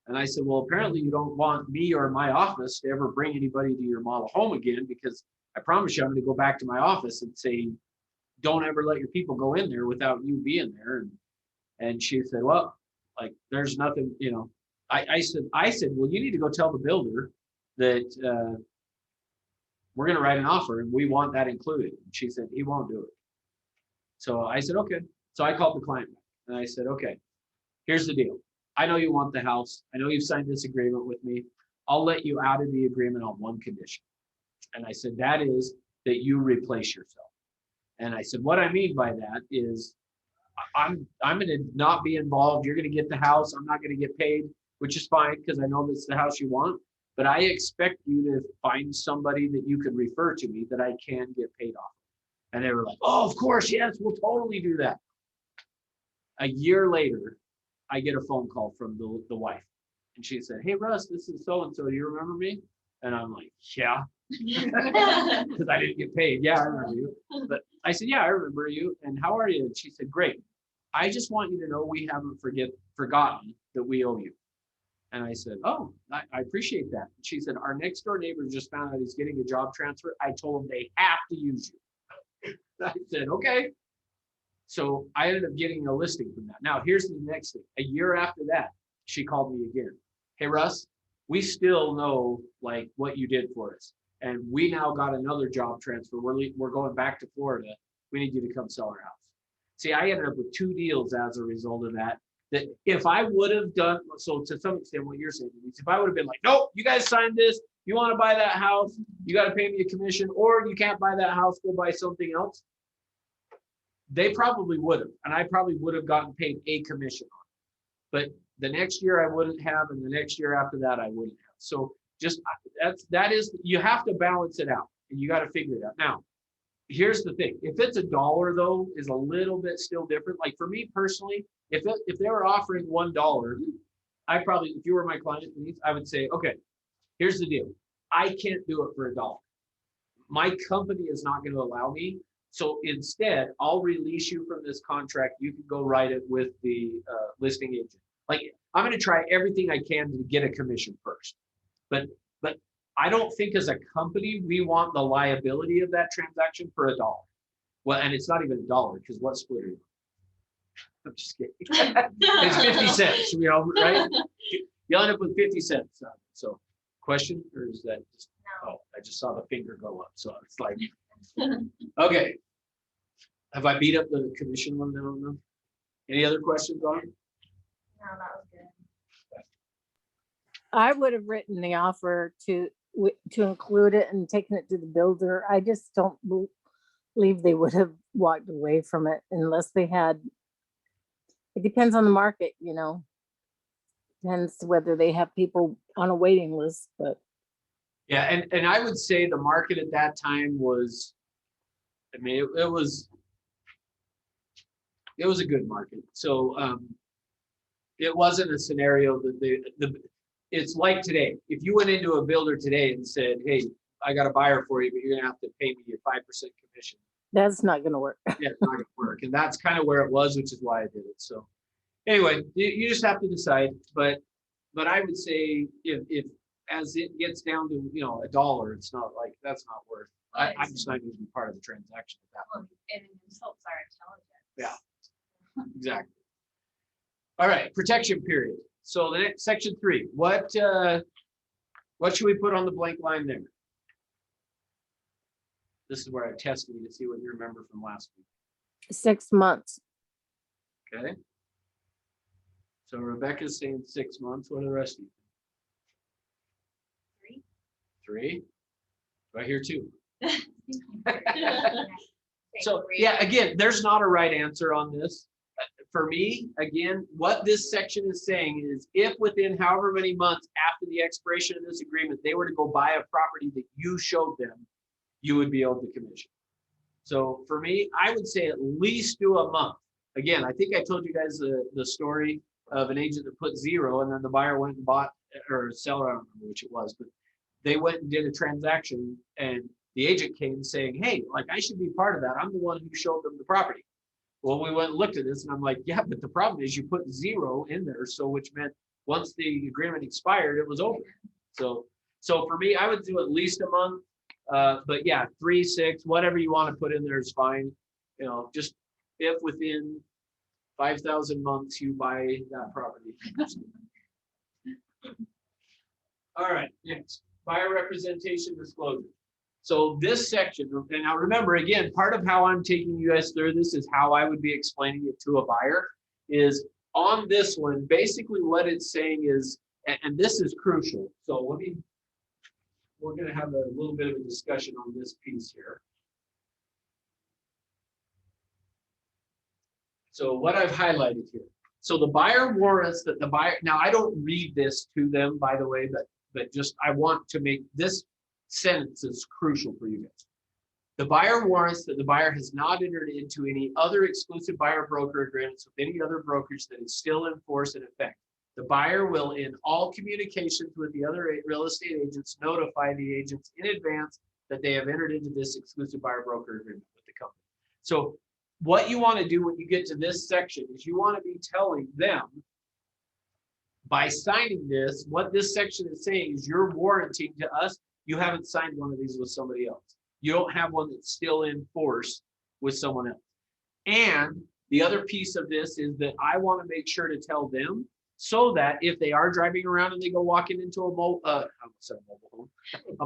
And I said, "Well, apparently you don't want me or my office to ever bring anybody to your model home again, because I promise you I'm going to go back to my office and say, don't ever let your people go in there without you being there." And she said, "Well, like, there's nothing, you know." I said, "Well, you need to go tell the builder that we're going to write an offer and we want that included." And she said, "He won't do it." So I said, "Okay." So I called the client back and I said, "Okay, here's the deal. I know you want the house. I know you've signed this agreement with me. I'll let you out of the agreement on one condition." And I said, "That is that you replace yourself." And I said, "What I mean by that is I'm going to not be involved. You're going to get the house. I'm not going to get paid, which is fine because I know that's the house you want. But I expect you to find somebody that you could refer to me that I can get paid off." And they were like, "Oh, of course, yes, we'll totally do that." A year later, I get a phone call from the wife. And she said, "Hey, Russ, this is so-and-so. Do you remember me?" And I'm like, "Yeah." Because I didn't get paid. "Yeah, I remember you." But I said, "Yeah, I remember you. And how are you?" And she said, "Great. I just want you to know we haven't forgotten that we owe you." And I said, "Oh, I appreciate that." And she said, "Our next door neighbor just found out he's getting a job transfer. I told him they have to use you." I said, "Okay." So I ended up getting a listing from that. Now, here's the next thing. A year after that, she called me again. "Hey, Russ, we still know like what you did for us. And we now got another job transfer. We're going back to Florida. We need you to come sell our house." See, I ended up with 2 deals as a result of that. That if I would have done, so to some extent what you're saying, if I would have been like, "Nope, you guys signed this. You want to buy that house, you got to pay me a commission, or you can't buy that house, go buy something else," they probably would have. And I probably would have gotten paid a commission on it. But the next year I wouldn't have, and the next year after that I wouldn't have. So just that is, you have to balance it out and you got to figure it out. Now, here's the thing. If it's $1 though, is a little bit still different. Like for me personally, if they were offering $1, I probably, if you were my client, Denise, I would say, okay, here's the deal. I can't do it for $1. My company is not going to allow me. So instead, I'll release you from this contract. You can go write it with the listing agent. Like, I'm going to try everything I can to get a commission first. But I don't think as a company, we want the liability of that transaction for $1. Well, and it's not even $1 because what split are you? I'm just kidding. It's 50 cents, you know, right? You end up with 50 cents. So question, or is that just, oh, I just saw the finger go up. So it's like, okay. Have I beat up the commission one now? Any other questions on it? No, that was good. I would have written the offer to include it and taken it to the builder. I just don't believe they would have walked away from it unless they had. It depends on the market, you know. Depends whether they have people on a waiting list, but. Yeah, and I would say the market at that time was, I mean, it was a good market. So it wasn't a scenario that it's like today. If you went into a builder today and said, hey, I got a buyer for you, but you're gonna have to pay me your 5% commission. That's not gonna work. Yeah, it's not gonna work. And that's kind of where it was, which is why I did it. So anyway, you just have to decide. But I would say if as it gets down to, you know, $1, it's not like, that's not worth. I'm just not going to be part of the transaction at that point. It insults our intelligence. Yeah, exactly. All right, protection period. So the next section 3, what should we put on the blank line there? This is where I tested you to see what you remember from last week. 6 months. Okay. So Rebecca's saying 6 months. What are the rest of you? 3. Do I hear 2? So yeah, again, there's not a right answer on this. For me, again, what this section is saying is if within however many months after the expiration of this agreement, they were to go buy a property that you showed them, you would be able to commission. So for me, I would say at least do a month. Again, I think I told you guys the story of an agent that put 0 and then the buyer went and bought, or seller, I don't remember which it was, but they went and did a transaction and the agent came saying, hey, like I should be part of that. I'm the one who showed them the property. Well, we went and looked at this and I'm like, yeah, but the problem is you put 0 in there. So which meant once the agreement expired, it was over. So for me, I would do at least a month. But yeah, 3, 6, whatever you want to put in there is fine. You know, just if within 5,000 months you buy that property. All right, next, buyer representation disclosure. So this section, and now remember, again, part of how I'm taking you guys through this is how I would be explaining it to a buyer is on this one, basically what it's saying is, and this is crucial. So we're going to have a little bit of a discussion on this piece here. So what I've highlighted here. So the buyer warrants that the buyer, now I don't read this to them, by the way, but just I want to make this sentence is crucial for you guys. The buyer warrants that the buyer has not entered into any other exclusive buyer broker agreements with any other brokerage that is still in force and effect. The buyer will, in all communications with the other real estate agents, notify the agents in advance that they have entered into this exclusive buyer broker agreement with the company. So what you want to do when you get to this section is you want to be telling them, by signing this, what this section is saying is you're warranting to us, you haven't signed one of these with somebody else. You don't have one that's still in force with someone else. And the other piece of this is that I want to make sure to tell them so that if they are driving around and they go walking into a model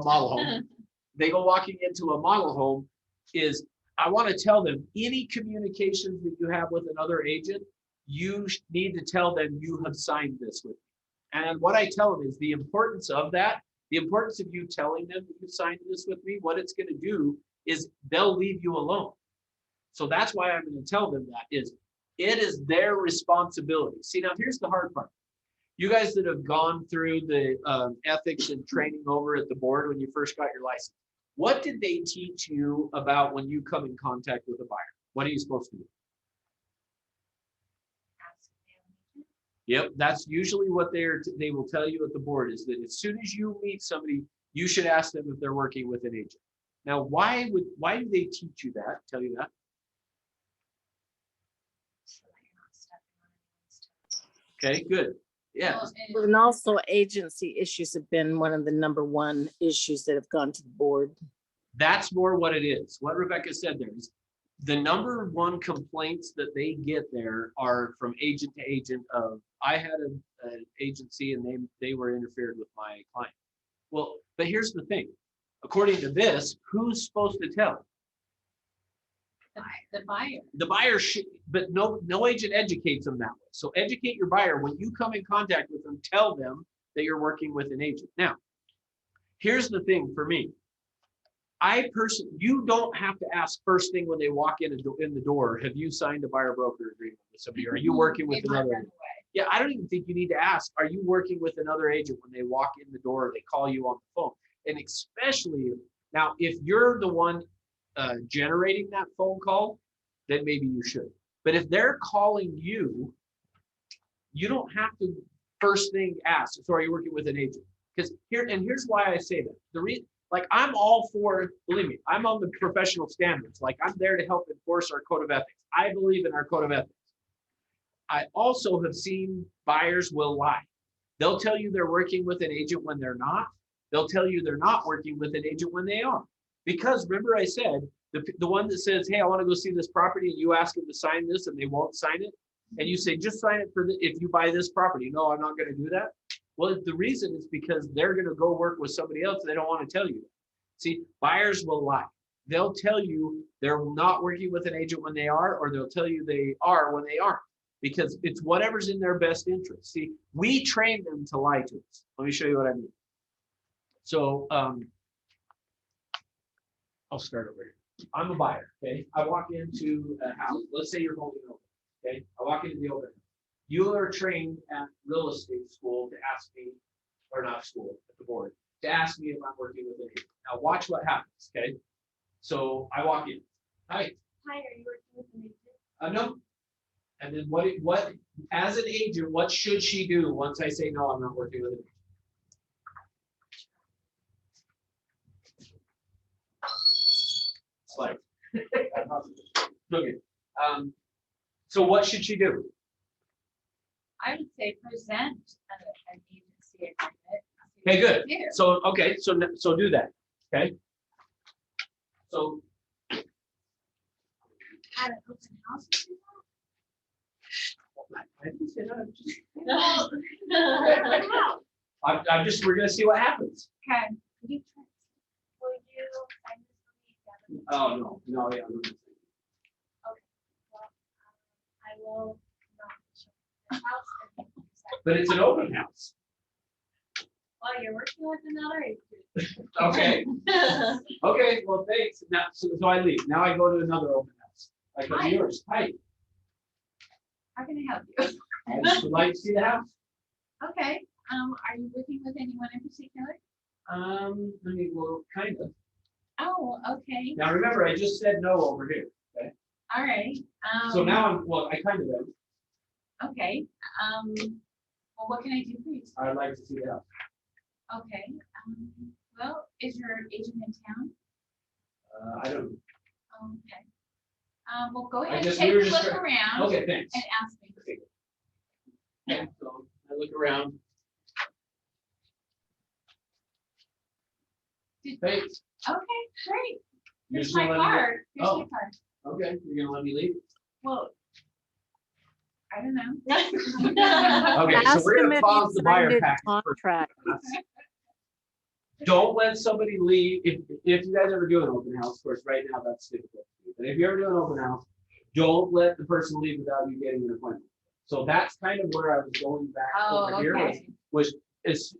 home, they go walking into a model home, is I want to tell them any communications that you have with another agent, you need to tell them you have signed this with me. And what I tell them is the importance of that, the importance of you telling them that you signed this with me, what it's going to do is they'll leave you alone. So that's why I'm going to tell them that is it is their responsibility. See, now here's the hard part. You guys that have gone through the ethics and training over at the board when you first got your license, what did they teach you about when you come in contact with a buyer? What are you supposed to do? Yep, that's usually what they will tell you at the board, is that as soon as you meet somebody, you should ask them if they're working with an agent. Now, why do they teach you that, tell you that? So that you're not stepping on anyone's toes. Okay, good. Yeah, Well, And also agency issues have been one of the number one issues that have gone to the board. that's more what it is. What Rebecca said there is the number one complaints that they get there are from agent to agent of, I had an agency and they were interfered with my client. Well, but here's the thing. According to this, who's supposed to tell? the buyer. The buyer should, but no agent educates them that way. So educate your buyer. When you come in contact with them, tell them that you're working with an agent. Now, here's the thing for me. You don't have to ask first thing when they walk in the door, have you signed a buyer broker agreement with somebody? Or are you working with They might another? run away. Yeah, I don't even think you need to ask, are you working with another agent when they walk in the door, or they call you on the phone? And especially now, if you're the one generating that phone call, then maybe you should. But if they're calling you, you don't have to first thing ask, so are you working with an agent? Because here's why I say that. Like, I'm all for, believe me, I'm on the professional standards. Like, I'm there to help enforce our code of ethics. I believe in our code of ethics. I also have seen buyers will lie. They'll tell you they're working with an agent when they're not. They'll tell you they're not working with an agent when they are. Because remember I said, the one that says, hey, I want to go see this property, and you ask them to sign this and they won't sign it. And you say, just sign it if you buy this property. No, I'm not going to do that. Well, the reason is because they're going to go work with somebody else. They don't want to tell you that. See, buyers will lie. They'll tell you they're not working with an agent when they are, or they'll tell you they are when they aren't, because it's whatever's in their best interest. See, we train them to lie to us. Let me show you what I mean. So I'll start over here. I'm a buyer, okay? I walk into a house. Let's say you're holding open, okay? I walk into the open house. You are trained at real estate school to ask me, or not school, at the board, to ask me if I'm working with an agent. Now watch what happens, okay? So I walk in. Hi. Hi, are you working with an agent? No. And then what, as an agent, what should she do once I say, no, I'm not working with an agent? Like, okay. So what should she do? I would say present an agency agreement. Okay, good. Yeah. So, okay, so do that, okay? So, At an open house. I didn't say that, No. I'm just, we're gonna see what happens. Okay. Will you sign this for me? Oh, no, yeah. Well, I will not show the house. And you sign. But it's an open house. Well, you're working with another agent. Okay, okay, well, thanks. Now, so I leave. Now I go to another open house. I go to Hi. yours. Hi, How can I help you? I just would like to see the house. Okay, are you working with anyone in particular? I mean, well, kind of. Oh, okay, Now, remember, I just said no over here. all right. So now I kind of am. Okay, well, what can I do for you? I'd like to see the house. Okay, well, is your agent in town? I don't know. Okay. Well, go I ahead, just- take we a were just look trying- around Okay, thanks. and ask me. Okay, so I look around. Thanks. Okay, great. You're Here's still my letting me- card. Here's Oh. my card. Okay, you're gonna let me leave? Well, I don't know. Okay, so Ask we're them gonna if pause you the buyer signed a package for contract. Don't let somebody leave. If you guys ever do an open house, of course, right now that's difficult. to do, But if you ever do an open house, don't let the person leave without you getting an appointment. So that's kind of where I was going back Oh, over here okay. was is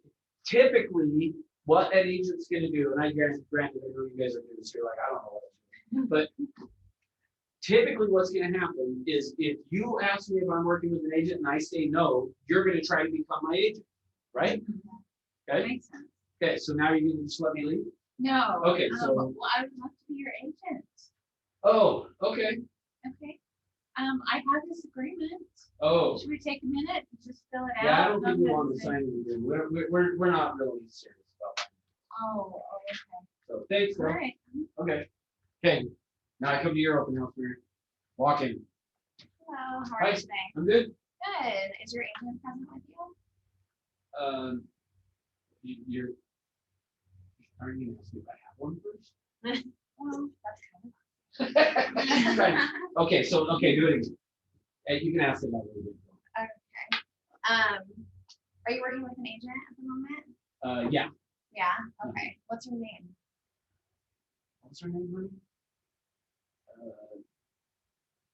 typically what an agent's gonna do, and I granted, I know you guys are doing this, you're like, I don't know what I'm doing. But typically what's gonna happen is if you ask me if I'm working with an agent and I say no, you're gonna try to become my agent, right? Okay, Makes sense. okay, so now you're gonna just let me leave? No. Okay, so- Well, I would love to be your agent. Oh, okay. Okay. I have this agreement. Oh, Should we take a minute and just fill think we want to sign it. We're not really serious about that. Oh, okay. So thanks, All though. right. Okay. Okay. Now I come to your open house. We're walking. Hello, how are Hi. you today? I'm good. Good. Is your agent present with you? You're. Aren't you gonna ask me if I have one first? Well, that's kind of. Okay, so, okay, do it again. Hey, you can ask it that way. Are you working with an agent at the moment? Yeah. Yeah, okay. What's your name? What's her name, honey?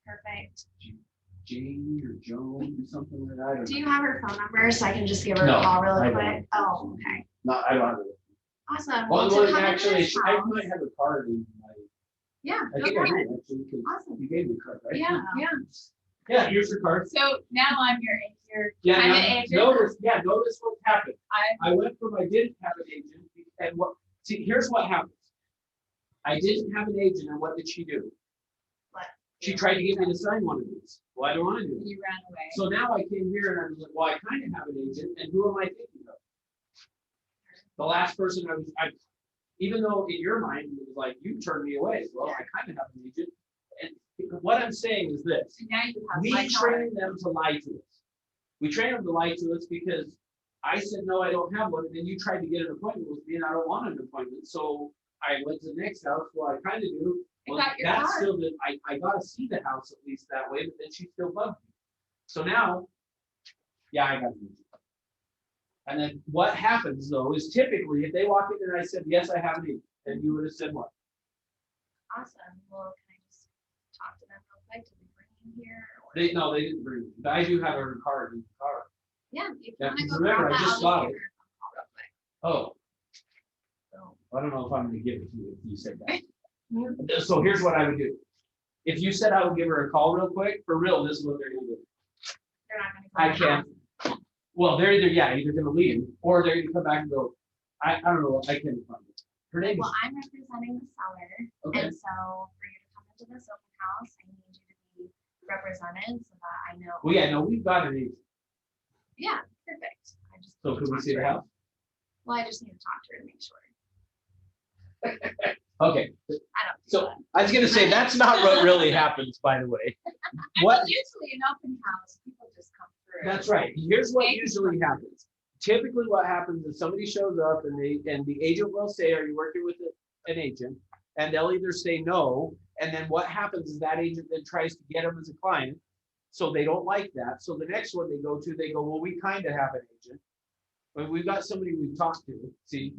Perfect. Jane or Joan or something like that. I don't Do know. you have her phone number so I can just give her No, a call I really don't. quick? Oh, okay. No, I don't have it. Awesome. Well, to come actually, into this I house- might have a card in my, Yeah, I go think I for do, it. actually, because Awesome. you gave me a card, right? Yeah, yeah. Yeah, here's your card. So now I'm your Yeah, kind of now, agent. notice what happened. I went from I didn't have an agent, and see, here's what happens. I didn't have an agent, and what did she do? What? She tried to get me to sign one of these. Well, I don't want to do it. You ran away. So now I came here and I was like, well, I kind of have an agent, and who am I thinking of? The last person even though in your mind, it was like, you turned me away. Well, I kind of have an agent. And what I'm saying is this. So now you have We my card. train them to lie to us. We train them to lie to us because I said, no, I don't have one. And then you tried to get an appointment with me and I don't want an appointment. So I went to the next house. Well, I kind of do. I Well, got your that's card. still that I got to see the house at least that way, but then she still loved me. So now, yeah, I got an agent. And then what happens though is typically if they walk in and I said, yes, I have an agent, then you would have said what? Awesome. Well, can I just talk to them real quick? Did they bring you here? Or- No, they didn't bring me. But I do have her card in the car. Yeah, if you Yeah, want to go remember, grab I that, just I'll got give it. her a call real quick. Oh. I don't know if I'm gonna give it to you if you said that. So here's what I would do. If you said I would give her a call real quick, for real, this is what they're gonna do. They're not gonna. I go can't. Well, they're either gonna leave or they're gonna come back and go, I don't know, I can't find it. Her name is, Well, I'm representing the seller, okay, and so for you to come into this open house, I need you to be represented so that I know. well, yeah, no, we've got an agent. Yeah, perfect. I just. So need to can we talk see to the her. house? Well, I just need to talk to her to make sure. Okay, I don't. do so that. I was gonna say, that's not what really happens, by the way. I What, mean, usually an open house, people just come through. that's right. Here's what usually happens. Typically what happens is somebody shows up and the agent will say, are you working with an agent? And they'll either say no, and then what happens is that agent then tries to get them as a client. So they don't like that. So the next one they go, well, we kind of have an agent. But we've got somebody we've talked to. See,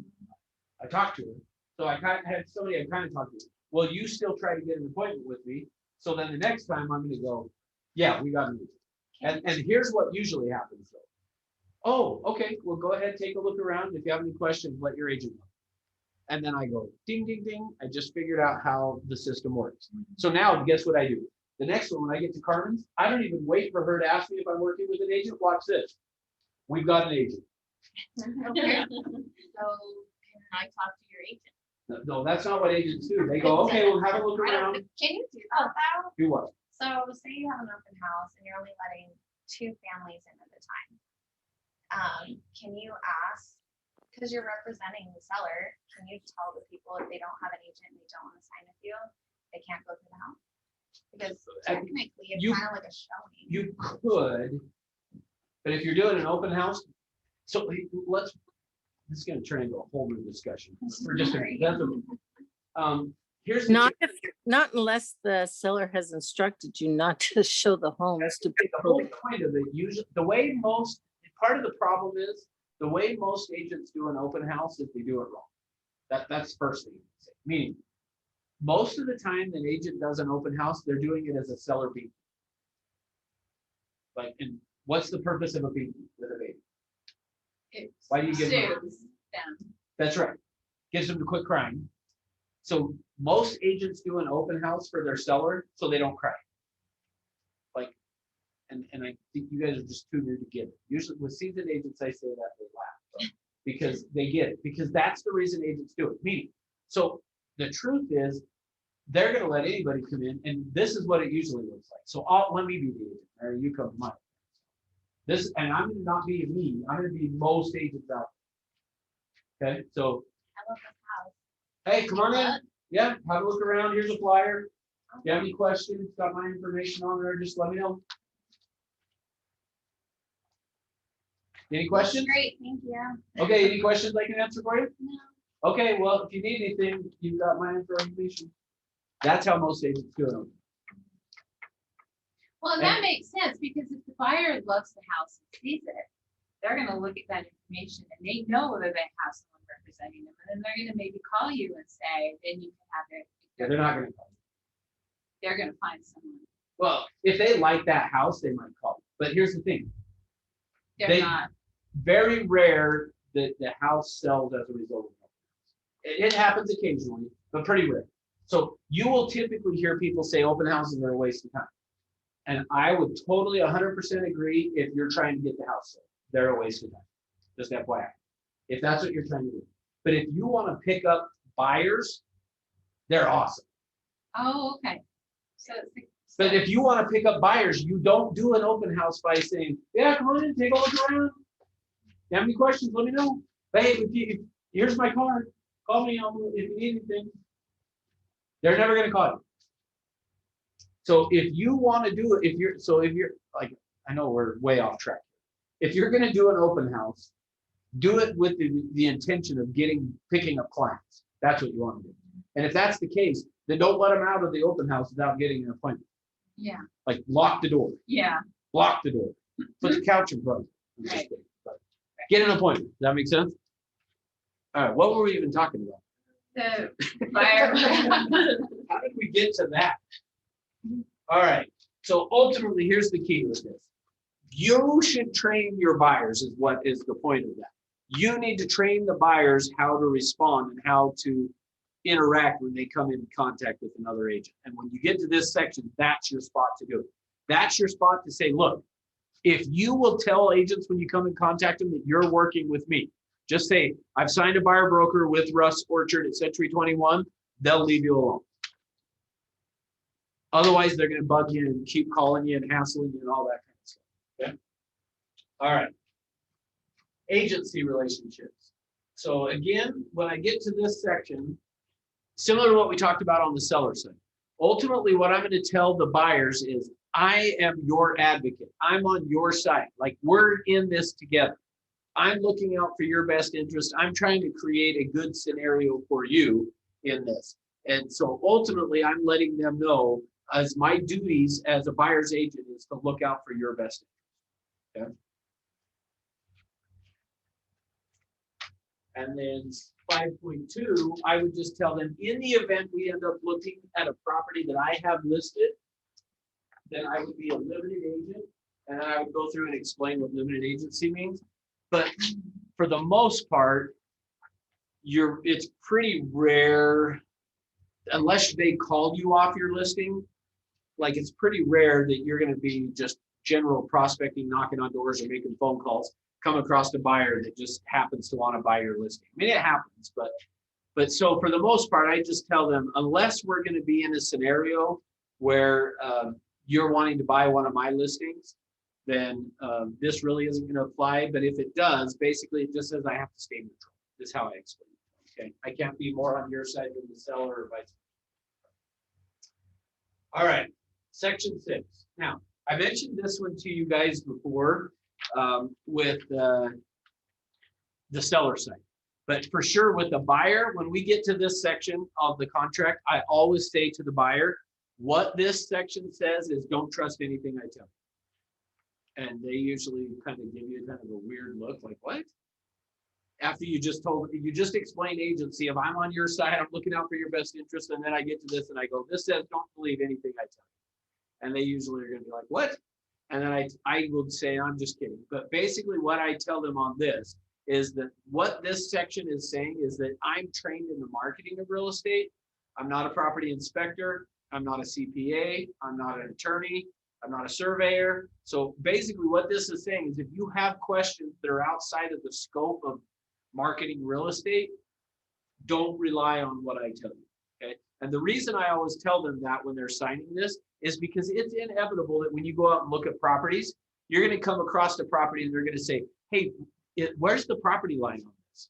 I talked to her. So I kind of had somebody I kind of talked to. Well, you still try to get an appointment with me. So then the next time I'm gonna go, yeah, we got an agent. And here's what usually happens though. Oh, okay, well, go ahead, take a look around. If you have any questions, let your agent know. And then I go, ding, ding, ding. I just figured out how the system works. So now guess what I do? The next one, when I get to Carmen's, I don't even wait for her to ask me if I'm working with an agent. Watch this. We've got an agent. Okay. So can I talk to your agent? No, that's not what agents do. They go, okay, we'll have a look I don't- around. Can you do that though? Do what? So say you have an open house and you're only letting 2 families in at a time. Can you ask, because you're representing the seller, can you tell the people if they don't have an agent and they don't want to sign with you, they can't go through the house? Because technically it's you- kind of like a showing. You could, but if you're doing an open house, so this is gonna turn into a whole new discussion. For just a minute. That's okay. Here's the Not not unless the seller has instructed you not to show the homes to the people. whole point of it. Usually, part of the problem is the way most agents do an open house is they do it wrong. That's first thing. Meaning, most of the time an agent does an open house, they're doing it as a seller beat. Like, and what's the purpose of a beat with a baby? Why do you give them? Soothes them. That's right. Gives them to quit crying. So most agents do an open house for their seller so they don't cry. Like, and I think you guys are just too new to get it. Usually with seasoned agents, I say that they laugh because they get it, because that's the reason agents do it. Meaning, so the truth is they're going to let anybody come in, and this is what it usually looks like. So let me be the agent, or you come to mine. This, and I'm gonna not be me, I'm gonna be most agents out there. Okay, so, I love this house. hey, come on in. Yeah, have a look around. Here's a flyer. If you have any questions, got my information on there, just let me know. Any questions? Great, thank you. Okay, any questions I can answer for you? No. Okay, well, if you need anything, you've got my information. That's how most agents do it. Well, and that makes sense, because if the buyer loves the house and sees it, they're gonna look at that information and they know whether they have someone representing them, and then they're gonna maybe call you and say, then you can have it. Yeah, they're not gonna call. They're gonna find someone. Well, if they like that house, they might call. But here's the thing, They're They- not. very rare that the house sells as a result of it. It happens occasionally, but pretty rare. So you will typically hear people say open houses are a waste of time. And I would totally 100% agree if you're trying to get the house sold. They're a waste of time. Just FYI. If that's what you're trying to do. But if you want to pick up buyers, they're awesome. Oh, okay. So it's the. But if you want to pick up buyers, you don't do an open house by saying, yeah, come on in, take a look around. You have any questions, let me know. Hey, here's my card. Call me if you need anything. They're never going to call you. So if you want to do it, if you're like, I know we're way off track. If you're going to do an open house, do it with the intention of picking up clients. That's what you want to do. And if that's the case, then don't let them out of the open house without getting an appointment. Yeah, Like lock the door, yeah. lock the door, put the couch in front. I'm just Right. kidding, but get an appointment. Does that make sense? All right, what were we even talking about? The buyer. How did we get to that? All right, so ultimately, here's the key with this. You should train your buyers is what is the point of that. You need to train the buyers how to respond and how to interact when they come in contact with another agent. And when you get to this section, that's your spot to do it. That's your spot to say, look, if you will tell agents when you come in contact them that you're working with me, just say, I've signed a buyer broker with Russ Orchard at Century 21, they'll leave you alone. Otherwise, they're going to bug you and keep calling you and hassling you and all that kind of stuff. Okay. All right. Agency relationships. So again, when I get to this section, similar to what we talked about on the seller side, ultimately what I'm going to tell the buyers is I am your advocate. I'm on your side. Like we're in this together. I'm looking out for your best interest. I'm trying to create a good scenario for you in this. And so ultimately I'm letting them know as my duties as a buyer's agent is to look out for your best interest. Okay. And then 5.2, I would just tell them in the event we end up looking at a property that I have listed, then I would be a limited agent. And then I would go through and explain what limited agency means. But for the most part, it's pretty rare, unless they called you off your listing, like it's pretty rare that you're going to be just general prospecting, knocking on doors or making phone calls, come across a buyer that just happens to want to buy your listing. I mean, it happens, but so for the most part, I just tell them, unless we're going to be in a scenario where you're wanting to buy one of my listings, then this really isn't going to apply. But if it does, basically it just says I have to stay neutral. This is how I explain it. Okay, I can't be more on your side than the seller or vice versa. All right, section 6. Now, I mentioned this one to you guys before with the seller side, but for sure with the buyer, when we get to this section of the contract, I always say to the buyer, what this section says is don't trust anything I tell you. And they usually kind of give you kind of a weird look like, what? After you just explained agency, if I'm on your side, I'm looking out for your best interest, and then I get to this and I go, this says don't believe anything I tell you. And they usually are going to be like, what? And then I would say, I'm just kidding. But basically what I tell them on this is that what this section is saying is that I'm trained in the marketing of real estate. I'm not a property inspector. I'm not a CPA. I'm not an attorney. I'm not a surveyor. So basically what this is saying is if you have questions that are outside of the scope of marketing real estate, don't rely on what I tell you, okay? And the reason I always tell them that when they're signing this is because it's inevitable that when you go out and look at properties, you're going to come across the property and they're going to say, hey, where's the property line on this?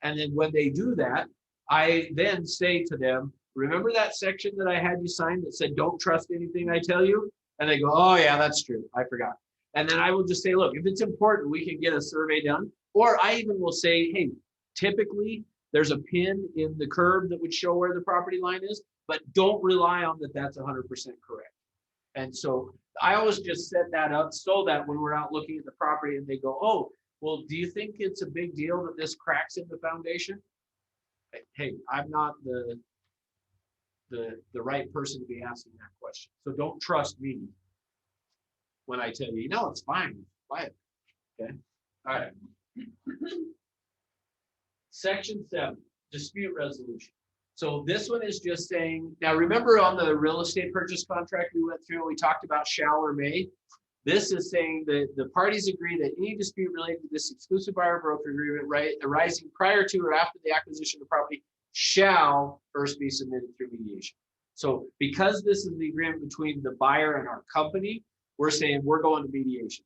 And then when they do that, I then say to them, remember that section that I had you sign that said, don't trust anything I tell you? And they go, oh yeah, that's true. I forgot. And then I will just say, look, if it's important, we can get a survey done. Or I even will say, hey, typically there's a pin in the curb that would show where the property line is, but don't rely on that that's 100% correct. And so I always just set that up so that when we're out looking at the property and they go, oh, well, do you think it's a big deal that this cracks in the foundation? Hey, I'm not the right person to be asking that question. So don't trust me when I tell you, no, it's fine. Buy it. Okay. All right. Section 7, dispute resolution. So this one is just saying, now remember on the real estate purchase contract we went through, we talked about shall or may. This is saying that the parties agree that any dispute related to this exclusive buyer broker agreement arising prior to or after the acquisition of the property shall first be submitted through mediation. So because this is the agreement between the buyer and our company, we're saying we're going to mediation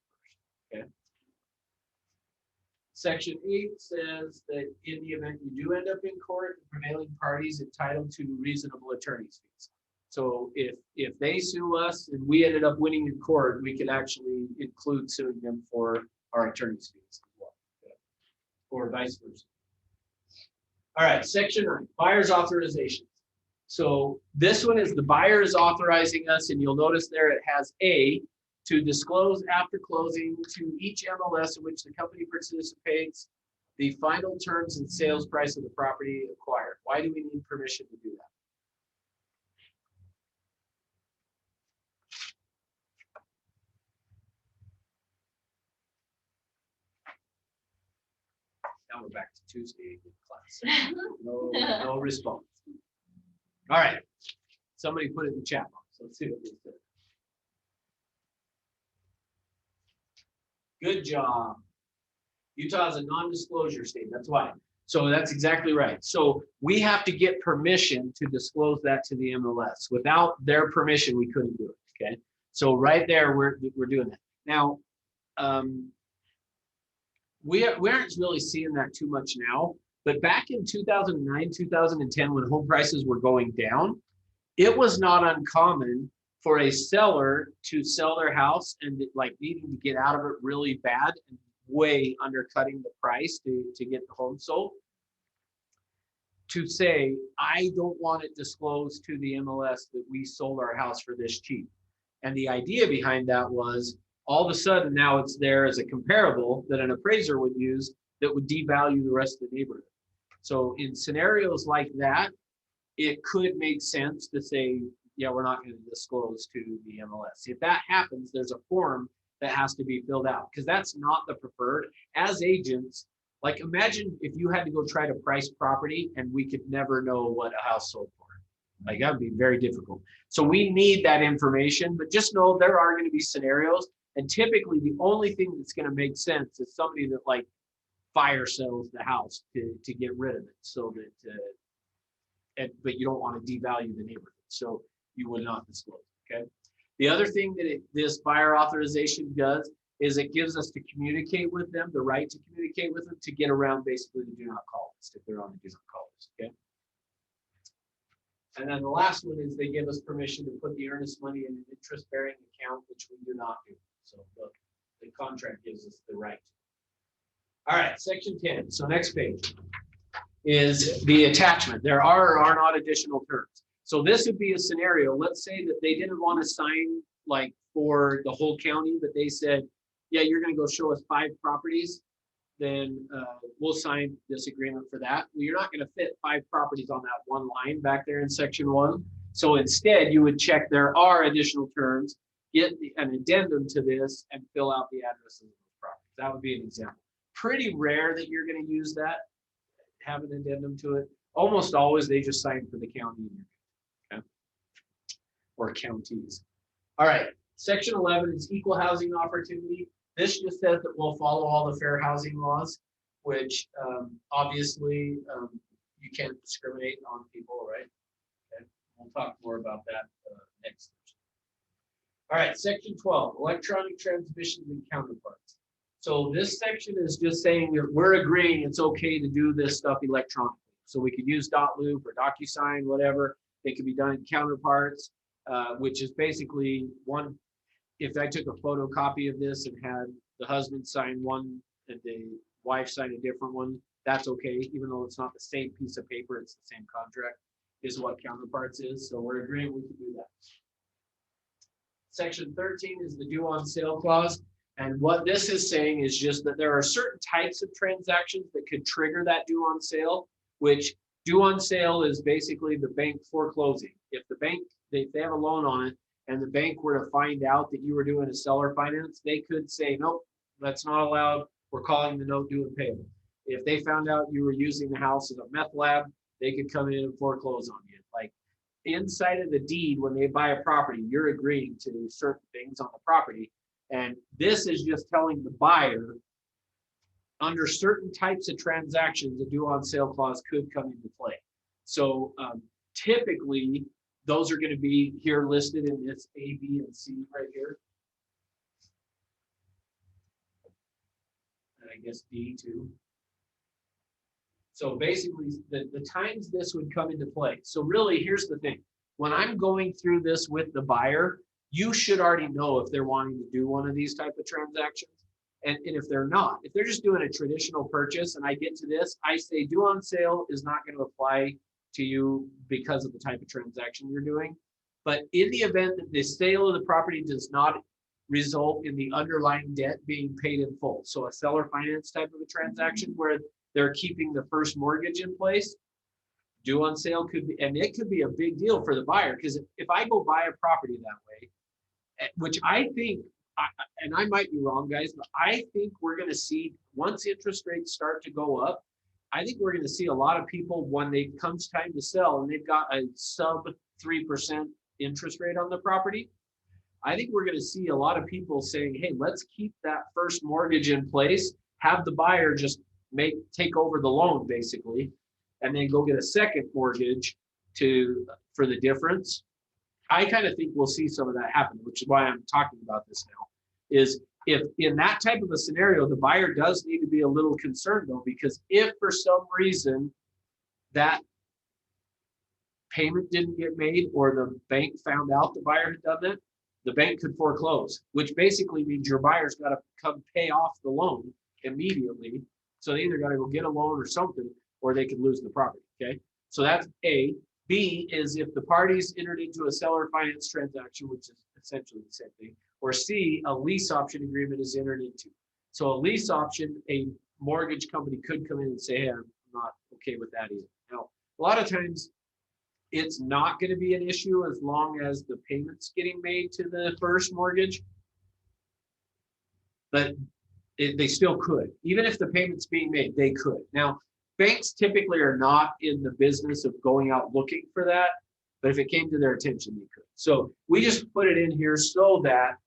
first. Okay. Section 8 says that in the event you do end up in court, the prevailing parties entitled to reasonable attorney's fees. So if they sue us and we ended up winning in court, we can actually include suing them for our attorney's fees as well, okay, or vice versa. All right, section 9, buyer's authorizations. So this one is the buyer is authorizing us, and you'll notice there it has A, to disclose after closing to each MLS in which the company participates the final terms and sales price of the property acquired. Why do we need permission to do that? Now we're back to Tuesday in class. No response. All right. Somebody put it in the chat box. Let's see what they said. Good job. Utah has a non-disclosure state. That's why. So that's exactly right. So we have to get permission to disclose that to the MLS. Without their permission, we couldn't do it. Okay. So right there, we're doing that. Now, we aren't really seeing that too much now, but back in 2009, 2010, when home prices were going down, it was not uncommon for a seller to sell their house and like needing to get out of it really bad and way undercutting the price to get the home sold, to say, I don't want it disclosed to the MLS that we sold our house for this cheap. And the idea behind that was all of a sudden now it's there as a comparable that an appraiser would use that would devalue the rest of the neighborhood. So in scenarios like that, it could make sense to say, yeah, we're not going to disclose to the MLS. If that happens, there's a form that has to be filled out because that's not the preferred. As agents, like imagine if you had to go try to price property and we could never know what a house sold for. Like that would be very difficult. So we need that information, but just know there are going to be scenarios. And typically the only thing that's going to make sense is somebody that like fire sells the house to get rid of it so that, but you don't want to devalue the neighborhood. So you would not disclose, okay? The other thing that this buyer authorization does is it gives us to communicate with them, the right to communicate with them to get around basically the do not call list if they're on the do not call list, okay? And then the last one is they give us permission to put the earnest money in an interest-bearing account, which we do not do. So the contract gives us the right. All right, section 10. So next page is the attachment. There are or are not additional terms. So this would be a scenario. Let's say that they didn't want to sign like for the whole county, but they said, yeah, you're going to go show us 5 properties. Then we'll sign this agreement for that. Well, you're not going to fit 5 properties on that one line back there in section 1. So instead, you would check there are additional terms, get an addendum to this, and fill out the addresses of those properties. That would be an example. Pretty rare that you're going to use that, have an addendum to it. Almost always they just sign for the county, okay? Or counties. All right, section 11 is equal housing opportunity. This just says that we'll follow all the fair housing laws, which obviously you can't discriminate on people, right? Okay. We'll talk more about that next. All right, section 12, electronic transmissions and counterparts. So this section is just saying that we're agreeing it's okay to do this stuff electronically. So we could use .loop or DocuSign, whatever. It can be done in counterparts, which is basically one. If I took a photocopy of this and had the husband sign one and the wife sign a different one, that's okay, even though it's not the same piece of paper, it's the same contract, is what counterparts is. So we're agreeing we can do that. Section 13 is the due on sale clause. And what this is saying is just that there are certain types of transactions that could trigger that due on sale, which due on sale is basically the bank foreclosing. If the bank, if they have a loan on it and the bank were to find out that you were doing a seller finance, they could say, nope, that's not allowed. We're calling the note due and payable. If they found out you were using the house as a meth lab, they could come in and foreclose on you. Like inside of the deed, when they buy a property, you're agreeing to certain things on the property. And this is just telling the buyer under certain types of transactions, the due on sale clause could come into play. So typically, those are going to be here listed in this A, B, and C right here. And I guess D too. So basically, the times this would come into play. So really, here's the thing. When I'm going through this with the buyer, you should already know if they're wanting to do one of these type of transactions. And if they're not, if they're just doing a traditional purchase and I get to this, I say due on sale is not going to apply to you because of the type of transaction you're doing. But in the event that the sale of the property does not result in the underlying debt being paid in full, so a seller finance type of a transaction where they're keeping the first mortgage in place, due on sale could be, and it could be a big deal for the buyer, because if I go buy a property that way, which I think, and I might be wrong, guys, but I think we're going to see, once interest rates start to go up, I think we're going to see a lot of people when it comes time to sell and they've got a sub 3% interest rate on the property. I think we're going to see a lot of people saying, hey, let's keep that first mortgage in place, have the buyer just take over the loan basically, and then go get a second mortgage for the difference. I kind of think we'll see some of that happen, which is why I'm talking about this now, is if in that type of a scenario, the buyer does need to be a little concerned though, because if for some reason that payment didn't get made or the bank found out the buyer had done that, the bank could foreclose, which basically means your buyer's got to come pay off the loan immediately. So they either got to go get a loan or something, or they could lose the property, okay? So that's A. B is if the parties entered into a seller finance transaction, which is essentially the same thing, or C, a lease option agreement is entered into. So a lease option, a mortgage company could come in and say, hey, I'm not okay with that either. Now, a lot of times it's not going to be an issue as long as the payment's getting made to the first mortgage, but they still could. Even if the payment's being made, they could. Now, banks typically are not in the business of going out looking for that, but if it came to their attention, they could. So we just put it in here so that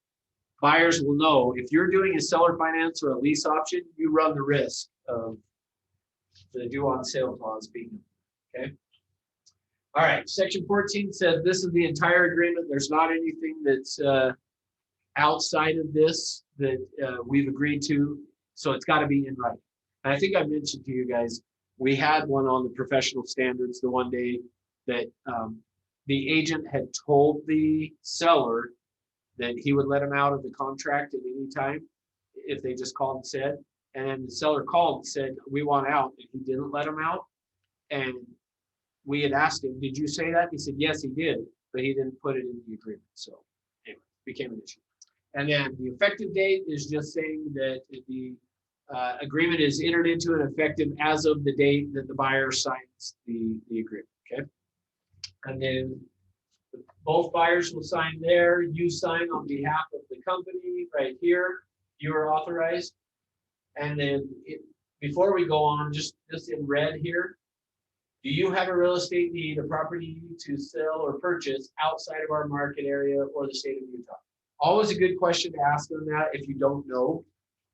buyers will know if you're doing a seller finance or a lease option, you run the risk of the due on sale clause being, okay? All right, section 14 says this is the entire agreement. There's not anything that's outside of this that we've agreed to, so it's got to be in writing. And I think I mentioned to you guys, we had one on the professional standards the one day that the agent had told the seller that he would let him out of the contract at any time if they just called and said, and then the seller called and said, we want out, and he didn't let him out. And we had asked him, did you say that? He said, yes, he did, but he didn't put it in the agreement. So anyway, it became an issue. And then the effective date is just saying that the agreement is entered into and effective as of the date that the buyer signs the agreement, okay? And then both buyers will sign there. You sign on behalf of the company right here. You are authorized. And then before we go on, just in red here, do you have a real estate need, a property to sell or purchase outside of our market area or the state of Utah? Always a good question to ask them that if you don't know.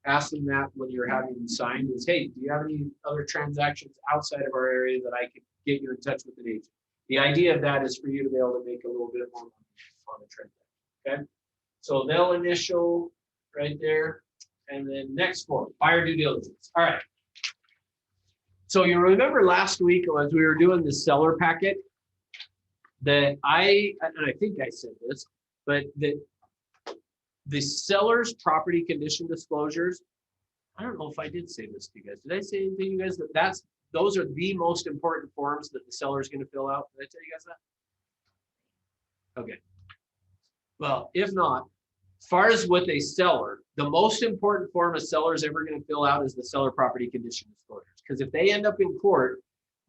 Ask them that when you're having them signed is, hey, do you have any other transactions outside of our area that I could get you in touch with an agent? The idea of that is for you to be able to make a little bit more money on the transaction, okay? So they'll initial right there. And then next form, buyer due diligence. All right. So you remember last week as we were doing the seller packet that and I think I said this, but that the seller's property condition disclosures, I don't know if I did say this to you guys. Did I say anything to you guys that those are the most important forms that the seller is going to fill out? Did I tell you guys that? Okay. Well, if not, as far as with a seller, the most important form a seller is ever going to fill out is the seller property condition disclosures. Because if they end up in court,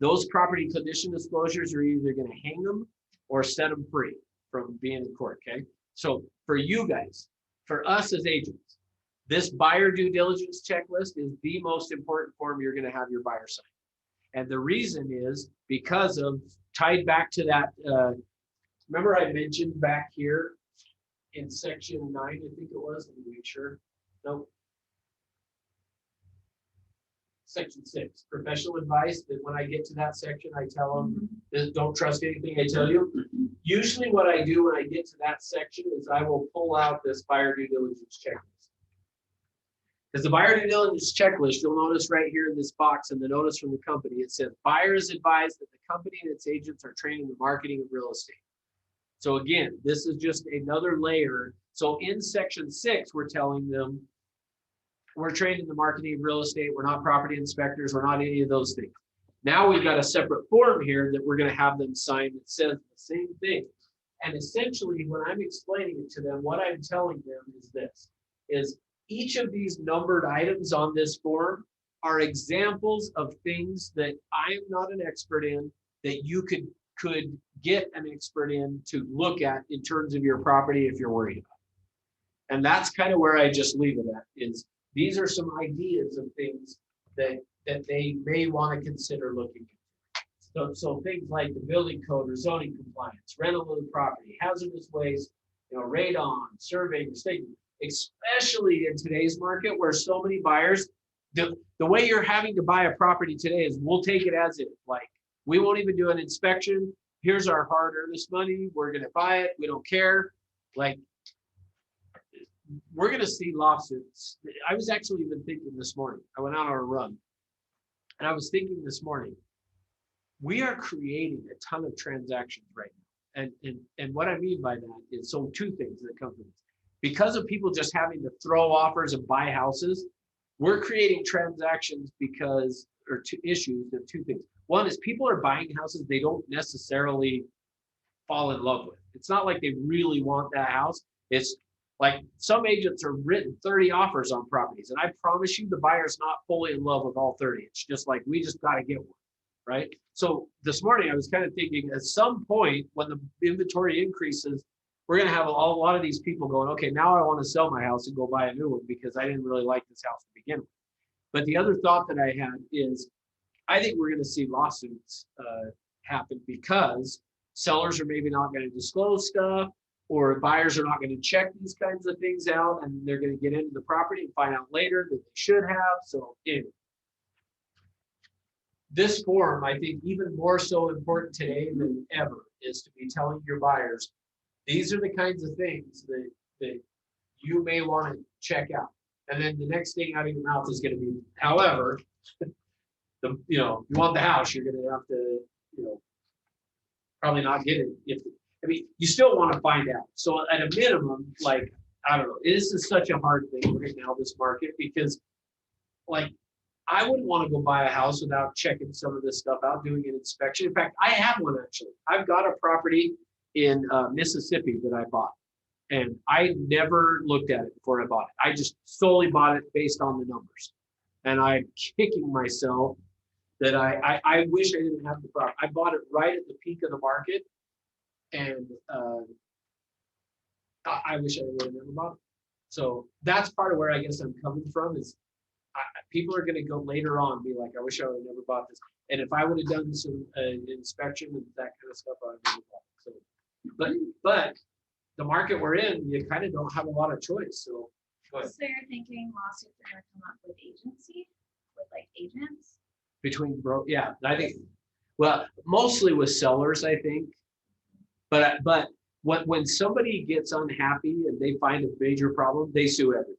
those property condition disclosures are either going to hang them or set them free from being in court. Okay. So for you guys, for us as agents, this buyer due diligence checklist is the most important form you're going to have your buyer sign. And the reason is because of tied back to that. Remember I mentioned back here in section 9, I think it was, let me make sure. Nope. Section 6, professional advice, that when I get to that section, I tell them, don't trust anything I tell you. Usually what I do when I get to that section is I will pull out this buyer due diligence checklist. Because the buyer due diligence checklist, you'll notice right here in this box in the notice from the company, it says buyers advise that the company and its agents are trained in the marketing of real estate. So again, this is just another layer. So in section 6, we're telling them we're trained in the marketing of real estate. We're not property inspectors. We're not any of those things. Now we've got a separate form here that we're going to have them sign that says the same thing. And essentially when I'm explaining it to them, what I'm telling them is this, is each of these numbered items on this form are examples of things that I'm not an expert in that you could get an expert in to look at in terms of your property if you're worried about it. And that's kind of where I just leave it at, is these are some ideas of things that they may want to consider looking at. So things like the building code or zoning compliance, rental of the property, hazardous waste, radon, survey, statement, especially in today's market where so many buyers, the way you're having to buy a property today is we'll take it as if, like, we won't even do an inspection. Here's our hard earnest money. We're going to buy it. We don't care. Like, we're going to see lawsuits. I was actually even thinking this morning, I went out on a run and I was thinking this morning, we are creating a ton of transactions right now. And what I mean by that is, so two things that come from this. Because of people just having to throw offers and buy houses, we're creating transactions or two issues of two things. One is people are buying houses they don't necessarily fall in love with. It's not like they really want that house. It's like some agents are written 30 offers on properties. And I promise you the buyer's not fully in love with all 30. It's just like, we just got to get one, right? So this morning I was kind of thinking at some point when the inventory increases, we're going to have a lot of these people going, okay, now I want to sell my house and go buy a new one because I didn't really like this house to begin with. But the other thought that I had is, I think we're going to see lawsuits happen because sellers are maybe not going to disclose stuff, or buyers are not going to check these kinds of things out, and they're going to get into the property and find out later that they should have. So anyway, this form, I think even more so important today than ever, is to be telling your buyers, these are the kinds of things that you may want to check out. And then the next thing out of your mouth is going to be, however, you want the house, you're going to have to, probably not get it. You still want to find out. So at a minimum, like, I don't know, this is such a hard thing right now, this market, because like, I wouldn't want to go buy a house without checking some of this stuff out, doing an inspection. In fact, I have one actually. I've got a property in Mississippi that I bought, and I never looked at it before I bought it. I just solely bought it based on the numbers. And I'm kicking myself that I wish I didn't have the property. I bought it right at the peak of the market, and I wish I would have never bought it. So that's part of where I guess I'm coming from is people are going to go later on and be like, I wish I would have never bought this. And if I would have done some inspection and that kind of stuff, I would have never bought it. So, but the market we're in, you kind of don't have a lot of choice. So go ahead. So you're thinking lawsuits are going to come up with agency, with like agents? Yeah, I think, well, mostly with sellers, I think. But when somebody gets unhappy and they find a major problem, they sue everybody.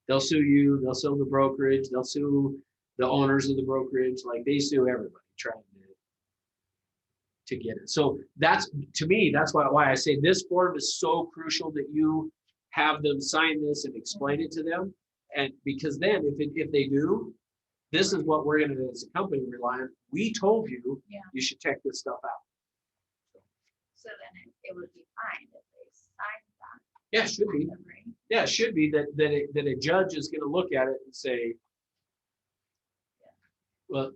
They'll sue you, they'll sue the brokerage, they'll sue the owners of the brokerage, like they sue everybody trying to get it. So that's, to me, that's why I say this form is so crucial that you have them sign this and explain it to them. And because then if they do, this is what we're gonna do as a company rely on. We told you, Yeah. you should check this stuff out. So then it would be fine if they signed that. Yeah, it should be. Right? Yeah, it should be that a judge is gonna look at it and say, well,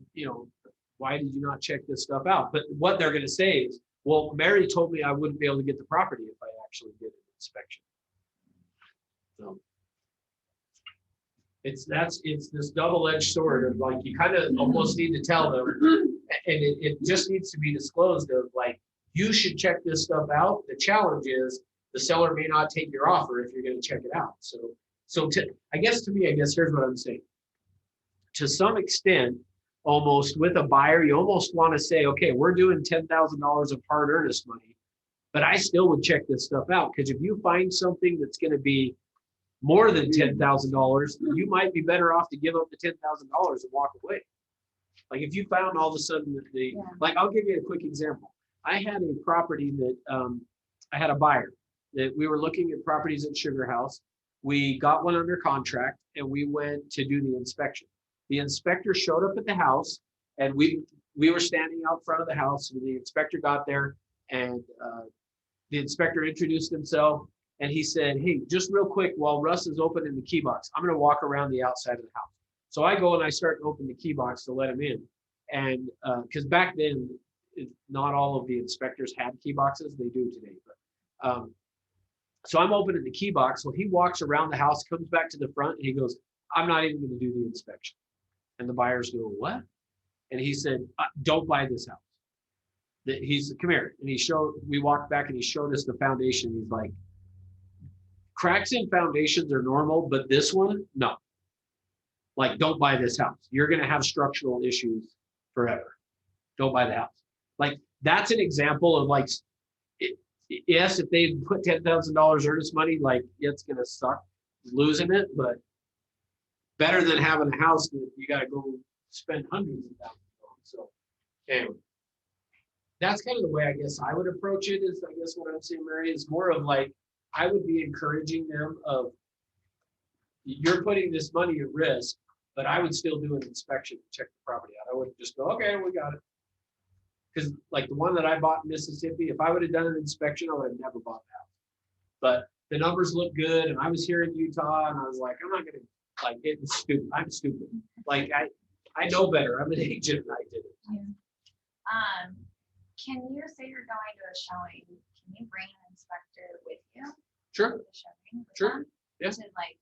why did you not check this stuff out? But what they're gonna say is, well, Mary told me I wouldn't be able to get the property if I actually did an inspection. So it's this double-edged sword of like, you kind of almost need to tell them, and it just needs to be disclosed of like, you should check this stuff out. The challenge is the seller may not take your offer if you're gonna check it out. So I guess here's what I'm saying. To some extent, almost with a buyer, you almost want to say, okay, we're doing $10,000 of hard earnest money, but I still would check this stuff out. Because if you find something that's going to be more than $10,000, you might be better off to give up the $10,000 and walk away. Like if you found all of a sudden that like, I'll give you a quick example. I had a property that I had a buyer that we were looking at properties in Sugar House. We got one under contract and we went to do the inspection. The inspector showed up at the house and we were standing out front of the house and the inspector got there and the inspector introduced himself and he said, hey, just real quick, while Russ is opening the key box, I'm going to walk around the outside of the house. So I go and I start to open the key box to let him in. And because back then, not all of the inspectors had key boxes, they do today. But so I'm opening the key box. So he walks around the house, comes back to the front and he goes, I'm not even going to do the inspection. And the buyers go, what? And he said, don't buy this house. He's, come here. And we walked back and he showed us the foundation. He's like, cracks in foundations are normal, but this one, no. Like, don't buy this house. You're going to have structural issues forever. Don't buy the house. Like, that's an example of like, yes, if they put $10,000 earnest money, like it's going to suck losing it, but better than having a house that you got to go spend hundreds of thousands on. So anyway, that's kind of the way I guess I would approach it is, I guess what I'm saying, Mary, is more of like, I would be encouraging them of, you're putting this money at risk, but I would still do an inspection and check the property out. I wouldn't just go, okay, we got it. Because like the one that I bought in Mississippi, if I would have done an inspection, I would have never bought the house. But the numbers look good. And I was here in Utah and I was like, I'm not going to, like, it was stupid. I'm stupid. Like I know better. I'm an agent and I did it. Yeah. Can you say you're going to a showing? Can you bring an inspector with you? Sure. To the showing with Sure. them? Yeah. To like,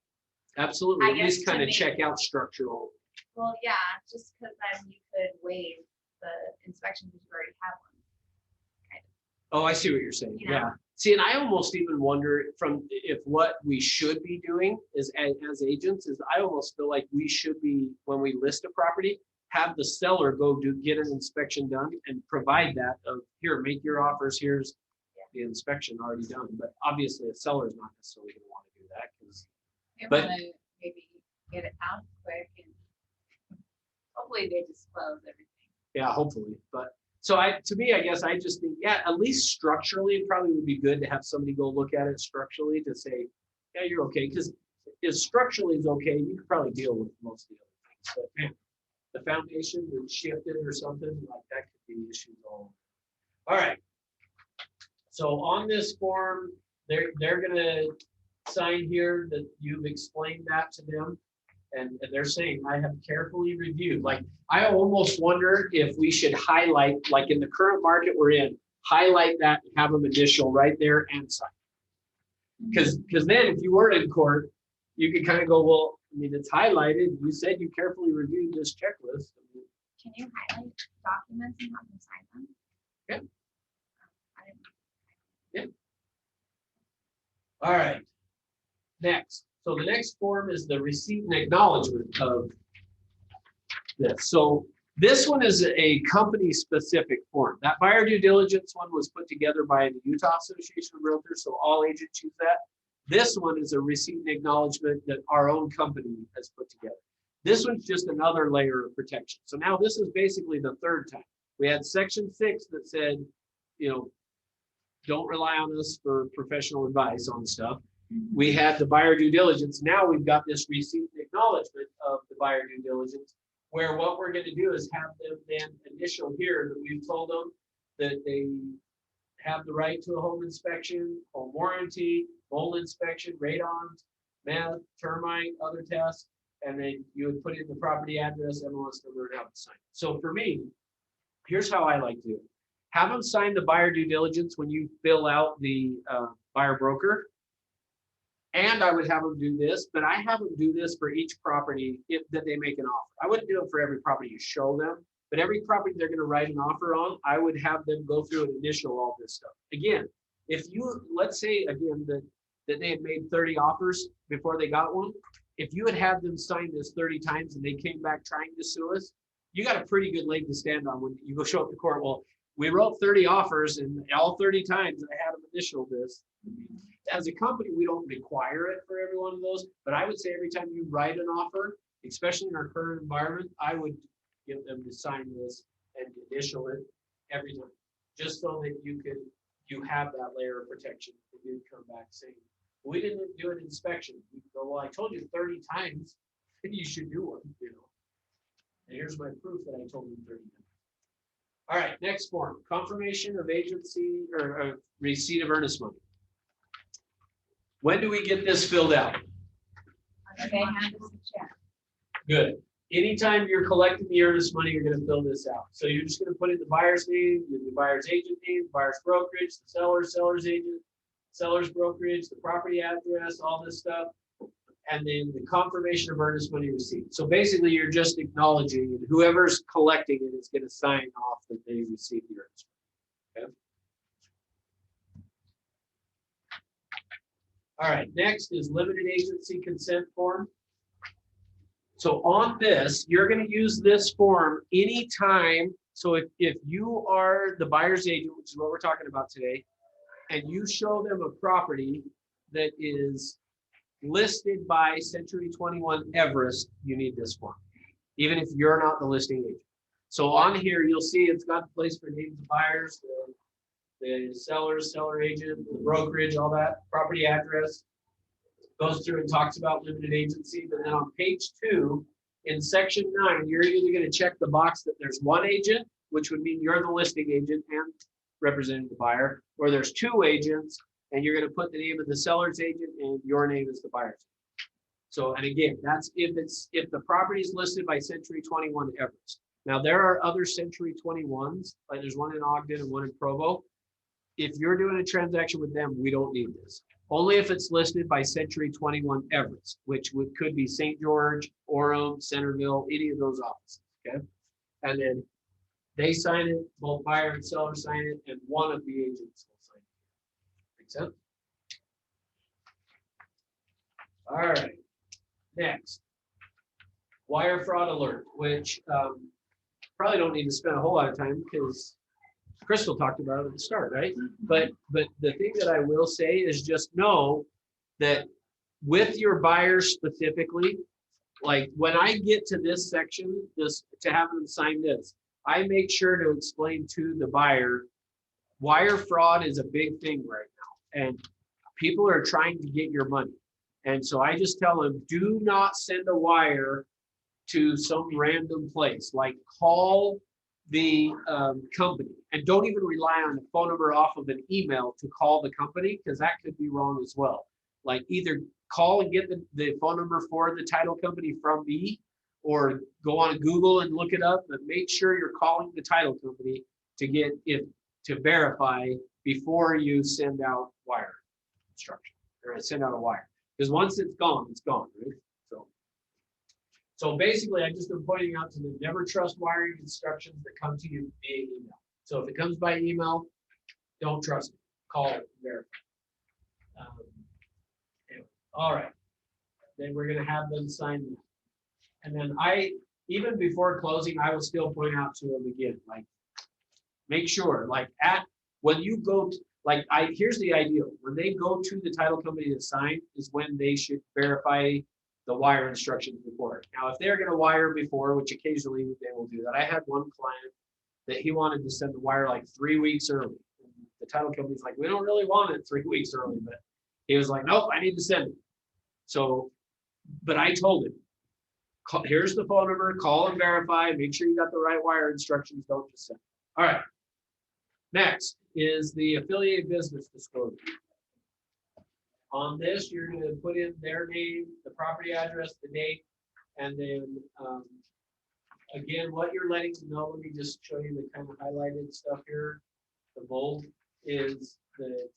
Absolutely. I At least guess to kind of me- check out structural. well, yeah, just because then you could waive the inspection because you already have one. Oh, I see what you're saying. You know? Yeah. See, and I almost even wonder if what we should be doing is as agents is I almost feel like we should be, when we list a property, have the seller go get an inspection done and provide that of here, make your offers. Here's the inspection already done. But obviously a seller is not necessarily going to want to do that because They But- wanna maybe get it out quick and hopefully they disclose everything. yeah, hopefully. But so to me, I guess I just think, yeah, at least structurally, it probably would be good to have somebody go look at it structurally to say, yeah, you're okay. Because if structurally is okay, you could probably deal with most of the other things. But man, the foundation was shifted or something like that could be issues all. All right. So on this form, they're gonna sign here that you've explained that to them. And they're saying, I have carefully reviewed. Like, I almost wonder if we should highlight, like in the current market we're in, highlight that and have them initial right there and sign. Because then if you were in court, you could kind of go, well, I mean, it's highlighted. You said you carefully reviewed this checklist. Can you highlight documents and have them sign them? Yeah. I didn't. All right. Next. So the next form is the receipt and acknowledgement of this. So This one is a company-specific form. That buyer due diligence one was put together by the Utah Association of Realtors, so all agents use that. This one is a receipt and acknowledgement that our own company has put together. This one's just another layer of protection. So now this is basically the third time. We had section 6 that said, you know, don't rely on us for professional advice on stuff. We had the buyer due diligence. Now we've got this receipt and acknowledgement of the buyer due diligence, where what we're going to do is have them then initial here that we've told them that they have the right to a home inspection, home warranty, mold inspection, radon, meth, termite, other tests, and then you would put in the property address, MLS number, and have it signed. So for me, here's how I like to do it. Have them sign the buyer due diligence when you fill out the buyer broker. And I would have them do this, but I have them do this for each property that they make an offer. I wouldn't do it for every property you show them, but every property they're going to write an offer on, I would have them go through and initial all this stuff. Again, if you, let's say again that they had made 30 offers before they got one, if you had had them sign this 30 times and they came back trying to sue us, you got a pretty good leg to stand on when you go show up to court. Well, we wrote 30 offers and all 30 times I had them initial this. As a company, we don't require it for every one of those, but I would say every time you write an offer, especially in our current environment, I would give them to sign this and initial it every time, just so that you have that layer of protection. If you come back saying, we didn't do an inspection. You go, well, I told you 30 times you should do one, you know. And here's my proof that I told you 30 times. All right, next form, confirmation of agency or receipt of earnest money. When do we get this filled out? Okay, hand us a check. Good. Anytime you're collecting the earnest money, you're going to fill this out. So you're just going to put in the buyer's name, the buyer's agent name, buyer's brokerage, the seller's agent, seller's brokerage, the property address, all this stuff, and then the confirmation of earnest money receipt. So basically, you're just acknowledging, and whoever's collecting it is going to sign off that they received the earnest money. Okay. All right, next is limited agency consent form. So on this, you're going to use this form anytime. So if you are the buyer's agent, which is what we're talking about today, and you show them a property that is listed by Century 21 Everest, you need this form, even if you're not the listing agent. So on here, you'll see it's got a place for names of buyers, the sellers, seller agent, the brokerage, all that, property address. Goes through and talks about limited agency, but then on page 2, in section 9, you're either going to check the box that there's one agent, which would mean you're the listing agent and representing the buyer, or there's 2 agents, and you're going to put the name of the seller's agent and your name is the buyer's. So, and again, that's if the property is listed by Century 21 Everest. Now there are other Century 21s, like there's one in Ogden and one in Provo. If you're doing a transaction with them, we don't need this. Only if it's listed by Century 21 Everest, which could be St. George, Orem, Centerville, any of those offices, okay? And then they sign it, both buyer and seller sign it, and one of the agents will sign it. Make sense? All right, next. Wire fraud alert, which probably don't need to spend a whole lot of time because Crystal talked about it at the start, right? But the thing that I will say is just know that with your buyers specifically, like when I get to this section, to have them sign this, I make sure to explain to the buyer, wire fraud is a big thing right now, and people are trying to get your money. And so I just tell them, do not send a wire to some random place, like call the company, and don't even rely on the phone number off of an email to call the company, because that could be wrong as well. Like either call and get the phone number for the title company from me, or go on Google and look it up, but make sure you're calling the title company to get it to verify before you send out wire instruction or send out a wire. Because once it's gone, right? So basically, I just am pointing out to them, never trust wiring instructions that come to you via email. So if it comes by email, don't trust it. Call it, verify. Anyway, all right. Then we're going to have them sign that. And then even before closing, I will still point out to them again, like, make sure, like when you go, here's the ideal. When they go to the title company to sign is when they should verify the wire instructions before. Now, if they're gonna wire before, which occasionally they will do that. I had one client that he wanted to send the wire like 3 weeks early. And the title company's like, we don't really want it 3 weeks early, but he was like, nope, I need to send it. So, but I told him, here's the phone number, call and verify, make sure you got the right wire instructions, don't just send it. All right. Next is the affiliated business disclosure. On this, you're going to put in their name, the property address, the date, and then again, what you're letting them know, let me just show you the kind of highlighted stuff here. The bold is that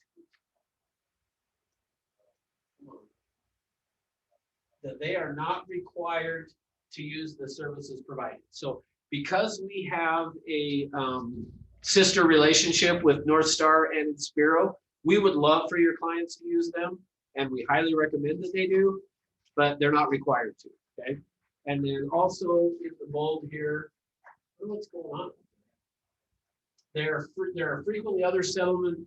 they are not required to use the services provided. So because we have a sister relationship with North Star and Inspiro, we would love for your clients to use them, and we highly recommend that they do, but they're not required to, okay? And then also in the bold here, what's going on? There are frequently other settlement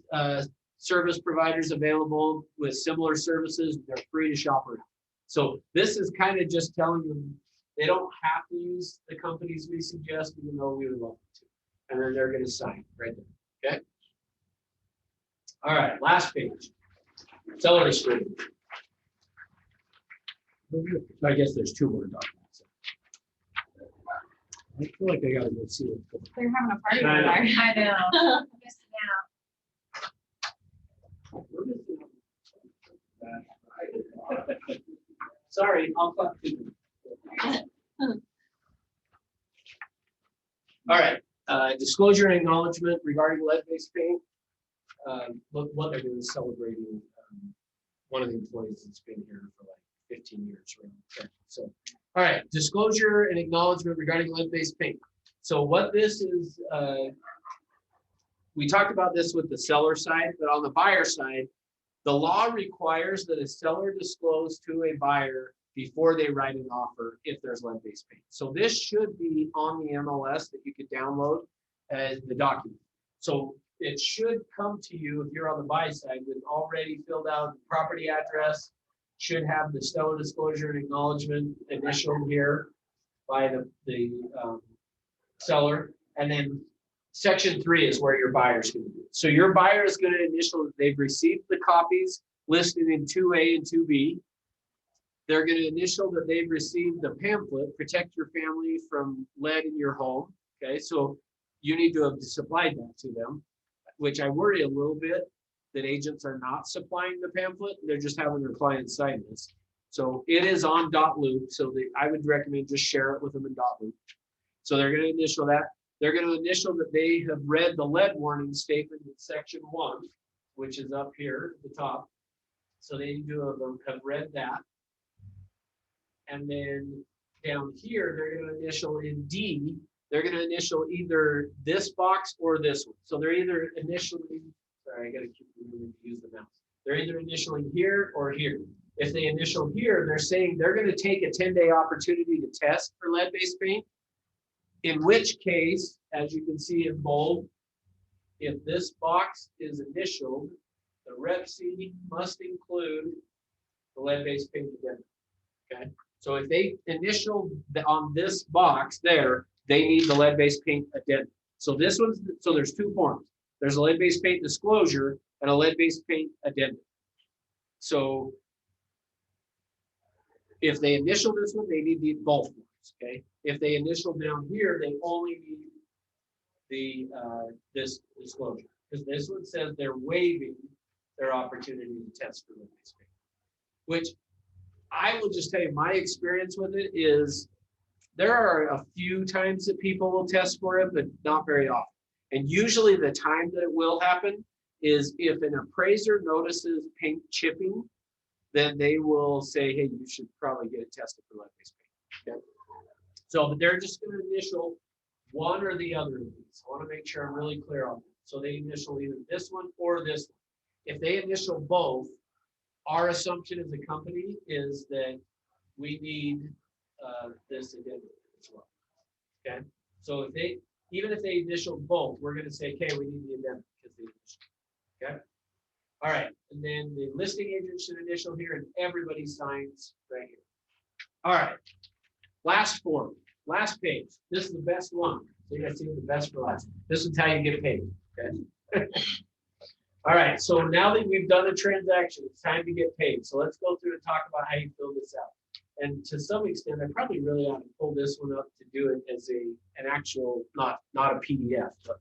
service providers available with similar services. They're free to shop around. So this is kind of just telling them they don't have to use the companies we suggest, even though we would love them to. And then they're going to sign right there, okay? All right, last page. Seller screen. I guess there's 2 more documents. I feel like I gotta go see it. They're having a party I know. over there. I know. Just Sorry, I'll talk to you. All right, disclosure and acknowledgement regarding lead-based paint. Look, what they're doing is celebrating one of the employees that's been here for like 15 years. Right? So, all right, disclosure and acknowledgement regarding lead-based paint. So what this is, we talked about this with the seller side, but on the buyer side, the law requires that a seller disclose to a buyer before they write an offer if there's lead-based paint. So this should be on the MLS that you could download as the document. So it should come to you if you're on the buy side with already filled out property address, should have the seller disclosure and acknowledgement initialed here by the seller. And then section 3 is where your buyer's going to do. So your buyer is going to initial, they've received the copies listed in 2A and 2B. They're going to initial that they've received the pamphlet, Protect Your Family from Lead in Your Home. Okay, so you need to have supplied that to them, which I worry a little bit that agents are not supplying the pamphlet. They're just having their clients sign this. So it is on .loop. So I would recommend just share it with them in .loop. So they're going to initial that. They're going to initial that they have read the lead warning statement in section 1, which is up here at the top. So they need to have read that. And then down here, they're going to initial in D, they're going to initial either this box or this one. So they're either initially, sorry, I got to keep remembering to use the mouse. They're either initialing here or here. If they initial here, they're saying they're going to take a 10-day opportunity to test for lead-based paint. In which case, as you can see in bold, if this box is initialed, the Rep C must include the lead-based paint addendum. Okay, so if they initial on this box there, they need the lead-based paint addendum. So this one's, so there's 2 forms. There's a lead-based paint disclosure and a lead-based paint addendum. So if they initial this one, they need both ones. Okay, if they initial down here, they only need the this disclosure, because this one says they're waiving their opportunity to test for lead-based paint. Which I will just tell you, my experience with it is there are a few times that people will test for it, but not very often. And usually the time that it will happen is if an appraiser notices paint chipping, then they will say, hey, you should probably get it tested for lead-based paint. Okay. So, but they're just going to initial one or the other of these. I want to make sure I'm really clear on that. So they initial either this one or this one. If they initial both, our assumption as a company is that we need this addendum as well. Okay, so even if they initialed both, we're gonna say, okay, we need the addendum because they initialed. Okay. All right, and then the listing agent should initial here and everybody signs right here. All right, last form, last page. This is the best one. So you guys see the best for last. This is how you get paid, okay? All right, so now that we've done a transaction, it's time to get paid. So let's go through and talk about how you fill this out. And to some extent, I probably really ought to pull this one up to do it as an actual, not a PDF, but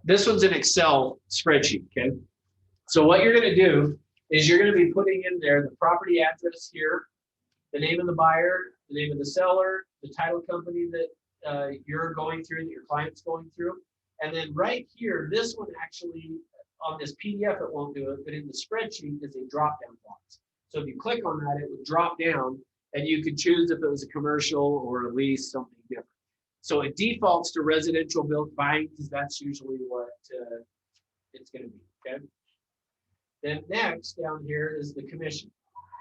this one's an Excel spreadsheet, okay? So what you're gonna do is you're gonna be putting in there the property address here, the name of the buyer, the name of the seller, the title company that you're going through, that your client's going through. And then right here, this one actually, on this PDF, it won't do it, but in the spreadsheet is a drop-down box. So if you click on that, it would drop down and you could choose if it was a commercial or a lease, something different. So it defaults to residential built buying because that's usually what it's going to be, okay? Then next down here is the commission.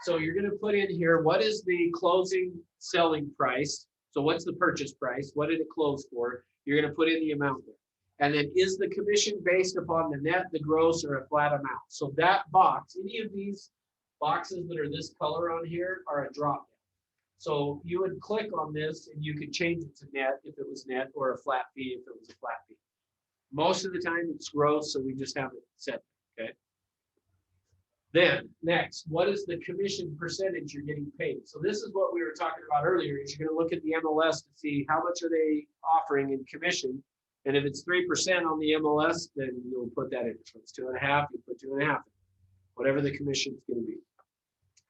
So you're going to put in here, what is the closing selling price? So what's the purchase price? What did it close for? You're going to put in the amount there. And then is the commission based upon the net, the gross, or a flat amount? So that box, any of these boxes that are this color on here are a drop down. So you would click on this and you could change it to net if it was net, or a flat fee if it was a flat fee. Most of the time it's gross, so we just have it set, okay? Then next, what is the commission percentage you're getting paid? So this is what we were talking about earlier, is you're gonna look at the MLS to see how much are they offering in commission. And if it's 3% on the MLS, then you'll put that in. If it's 2.5, you put 2.5, whatever the commission is gonna be,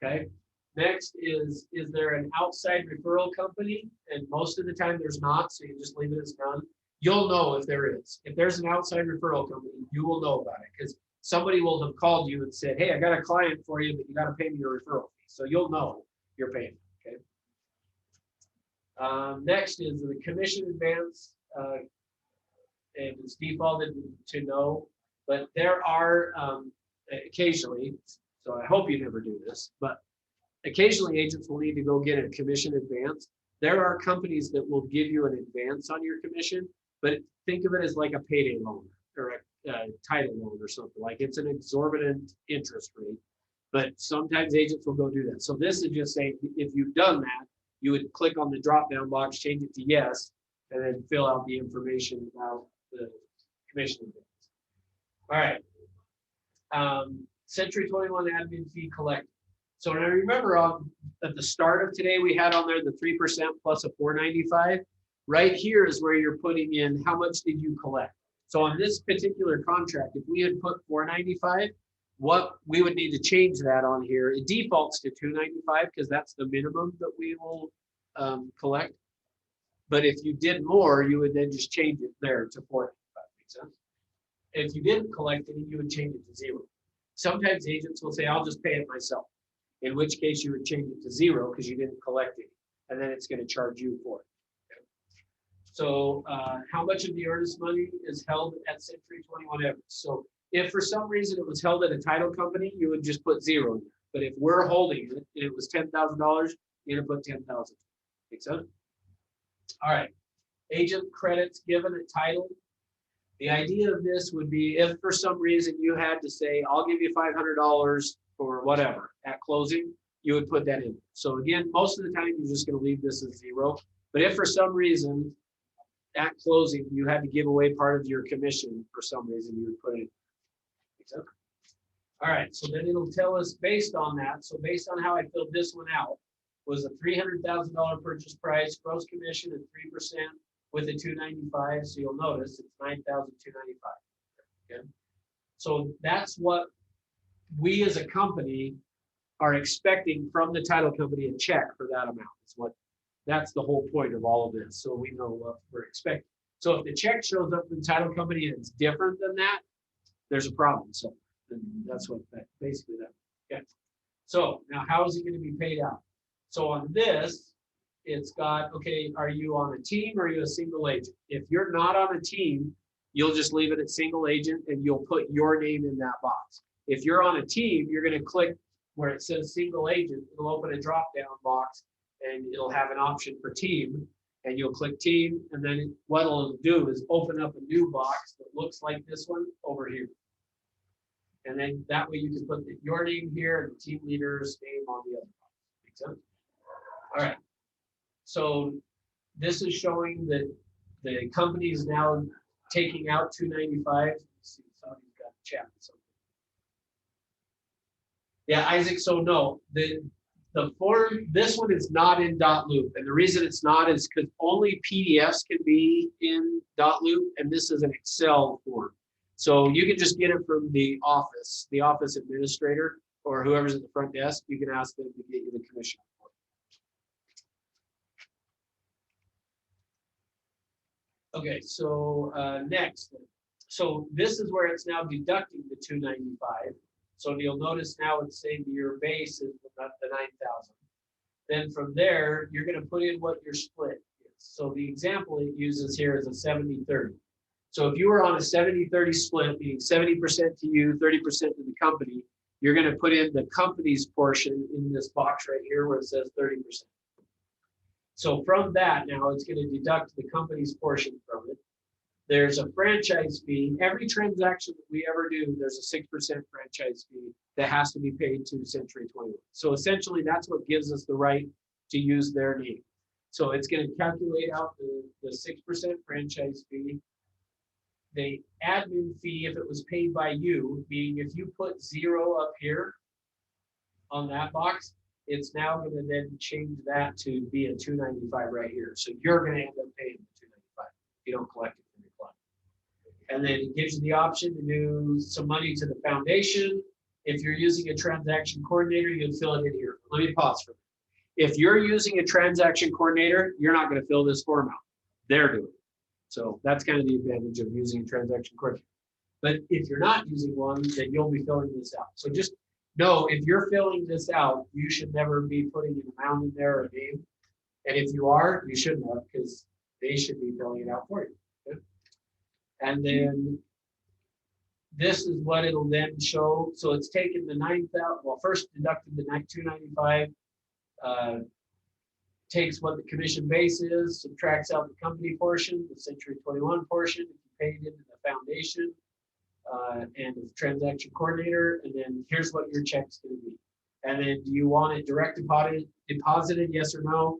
okay? Next is there an outside referral company? And most of the time there's not, so you just leave it as none. You'll know if there is. If there's an outside referral company, you will know about it because somebody will have called you and said, hey, I got a client for you, but you got to pay me your referral fee. So you'll know you're paying, okay? Next is the commission advance. And it's defaulted to no, but there are occasionally, so I hope you never do this, but occasionally agents will need to go get a commission advance. There are companies that will give you an advance on your commission, but think of it as like a payday loan or a title loan or something. Like it's an exorbitant interest rate, but sometimes agents will go do that. So this is just saying, if you've done that, you would click on the drop-down box, change it to yes, and then fill out the information about the commission advance. All right. Century 21 admin fee collected. So I remember at the start of today, we had on there the 3% plus a $4.95. Right here is where you're putting in how much did you collect. So on this particular contract, if we had put $4.95, what we would need to change that on here. It defaults to $2.95 because that's the minimum that we will collect. But if you did more, you would then just change it there to $4.95. Makes sense? If you didn't collect any, you would change it to 0. Sometimes agents will say, I'll just pay it myself. In which case you would change it to 0 because you didn't collect it, and then it's going to charge you for it. Okay. So how much of the earnest money is held at Century 21 Evans? So if for some reason it was held at a title company, you would just put 0 in there. But if we're holding it and it was $10,000, you're going to put 10,000. Make sense? All right. Agent credits given at title. The idea of this would be if for some reason you had to say, I'll give you $500 for whatever at closing, you would put that in. So again, most of the time you're just going to leave this as 0. But if for some reason at closing you had to give away part of your commission for some reason, you would put it in. All right, so then it'll tell us based on that. So based on how I filled this one out, was a $300,000 purchase price, gross commission at 3% with a $295. So you'll notice it's $9,295. Okay, so that's what we as a company are expecting from the title company, a check for that amount. That's the whole point of all of this. So we know what we're expecting. So if the check shows up in the title company and it's different than that, there's a problem. So that's what basically that. Okay. So now how is it going to be paid out? So on this, it's got, okay, are you on a team or are you a single agent? If you're not on a team, you'll just leave it at single agent and you'll put your name in that box. If you're on a team, you're going to click where it says single agent. It'll open a drop-down box and it'll have an option for team. And you'll click team, and then what it'll do is open up a new box that looks like this one over here. And then that way you can put your name here and the team leader's name on the other box. Make sense? All right. So this is showing that the company is now taking out 295. Let's see, somebody's got a chat with something. Yeah, Isaac, so no, the form, this one is not in .loop. And the reason it's not is because only PDFs can be in .loop, and this is an Excel form. So you can just get it from the office administrator, or whoever's at the front desk. You can ask them to get you the commission report. Okay, so next. So this is where it's now deducting the 295. So you'll notice now it's saying your base is the 9,000. Then from there, you're going to put in what your split is. So the example it uses here is a 70-30. So if you were on a 70-30 split, meaning 70% to you, 30% to the company, you're going to put in the company's portion in this box right here where it says 30%. So from that, now it's going to deduct the company's portion from it. There's a franchise fee. Every transaction that we ever do, there's a 6% franchise fee that has to be paid to Century 21. So essentially, that's what gives us the right to use their name. So it's going to calculate out the 6% franchise fee. The admin fee, if it was paid by you, meaning if you put 0 up here on that box, it's now going to then change that to be a 295 right here. So you're going to end up paying the 295 if you don't collect it from your client. And then it gives you the option to do some money to the foundation. If you're using a transaction coordinator, you can fill it in here. Let me pause for a minute. If you're using a transaction coordinator, you're not going to fill this form out. They're doing it. So that's kind of the advantage of using a transaction coordinator. But if you're not using one, then you'll be filling this out. So just know if you're filling this out, you should never be putting an amount in there or a name. And if you are, you shouldn't have, because they should be filling it out for you. Okay? And then this is what it'll then show. So it's taken the 9,000, well, first deducted the 295, takes what the commission base is, subtracts out the company portion, the Century 21 portion, if you paid into the foundation, and the transaction coordinator, and then here's what your check's going to be. And then do you want it direct deposited, yes or no?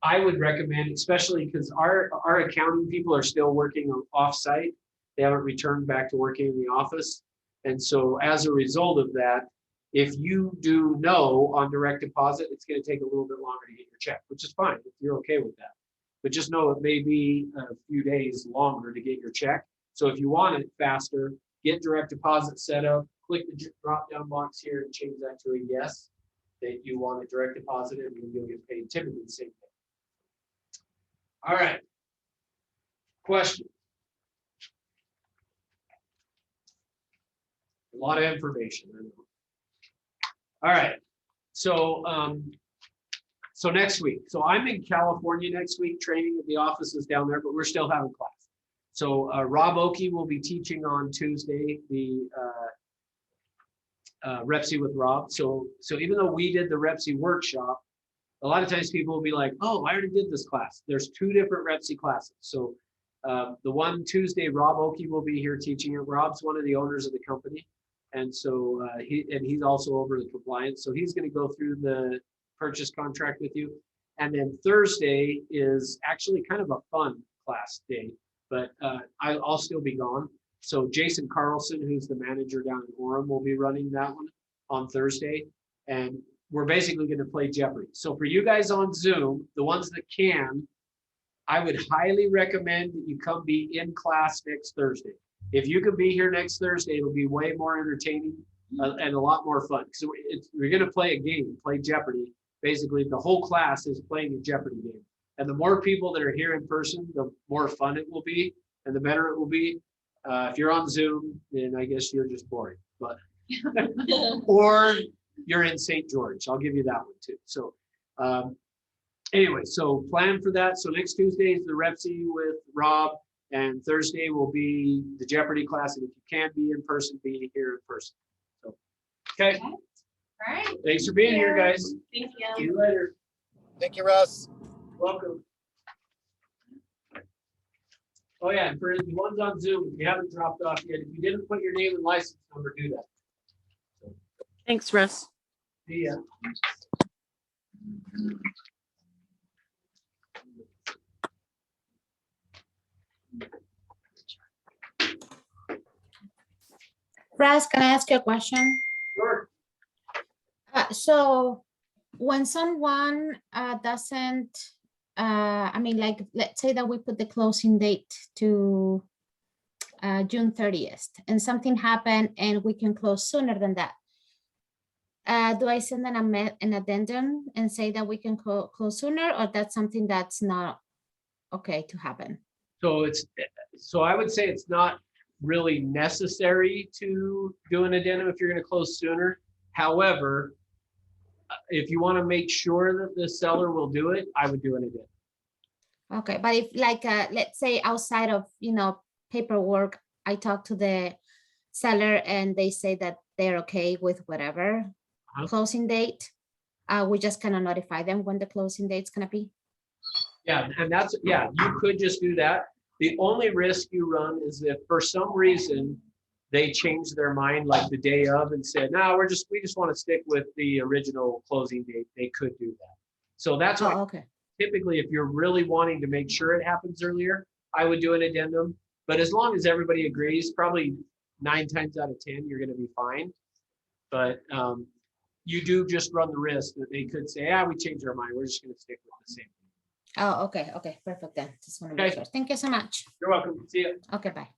I would recommend, especially because our accounting people are still working off-site. They haven't returned back to working in the office. And so as a result of that, if you do no on direct deposit, it's going to take a little bit longer to get your check, which is fine if you're okay with that. But just know it may be a few days longer to get your check. So if you want it faster, get direct deposit set up, click the drop down box here and change that to a yes, that you want it direct deposited, and then you'll get paid typically the same day. All right. Question. A lot of information. I know. All right. So, so next week. So I'm in California next week, training at the offices down there, but we're still having class. So Rob Oakey will be teaching on Tuesday, the Repsy with Rob. So even though we did the Repsy workshop, a lot of times people will be like, oh, I already did this class. There's 2 different Repsy classes. So the one Tuesday, Rob Oakey will be here teaching it. Rob's one of the owners of the company. And so he's also over the compliance. So he's going to go through the purchase contract with you. And then Thursday is actually kind of a fun class day, but I'll still be gone. So Jason Carlson, who's the manager down in Orem, will be running that one on Thursday. And we're basically going to play Jeopardy. So for you guys on Zoom, the ones that can, I would highly recommend that you come be in class next Thursday. If you can be here next Thursday, it'll be way more entertaining and a lot more fun. So we're going to play a game, play Jeopardy. Basically, the whole class is playing a Jeopardy game. And the more people that are here in person, the more fun it will be and the better it will be. If you're on Zoom, then I guess you're just boring. But or you're in St. George. I'll give you that one too. So anyway, so plan for that. So next Tuesday is the Repsy with Rob. And Thursday will be the Jeopardy class. And if you can't be in person, be here in person. So, okay. All right. Thanks for being here, guys. Thank you. See you later. Thank you, Russ. Welcome. Oh, yeah, and for the ones on Zoom, if you haven't dropped off yet, if you didn't put your name and license number, do that. Thanks, Russ. See ya. Russ, can I ask you a question? Sure. So when someone doesn't, I mean, like, let's say that we put the closing date to June 30th and something happened and we can close sooner than that. Do I send an addendum and say that we can close sooner, or that's something that's not okay to happen? So I would say it's not really necessary to do an addendum if you're going to close sooner. However, if you want to make sure that the seller will do it, I would do an addendum. Okay, but if like, let's say outside of, paperwork, I talk to the seller and they say that they're okay with whatever closing date, we just kind of notify them when the closing date's gonna be. Yeah, and you could just do that. The only risk you run is if for some reason they change their mind like the day of and said, no, we just want to stick with the original closing date, they could do that. So that's why Okay. typically if you're really wanting to make sure it happens earlier, I would do an addendum. But as long as everybody agrees, probably 9 times out of 10, you're going to be fine. But you do just run the risk that they could say, we changed our mind. We're just going to stick with the same. Oh, okay, perfect then. Just want to make Okay. sure. Thank you so much. You're welcome. See you. Okay, bye.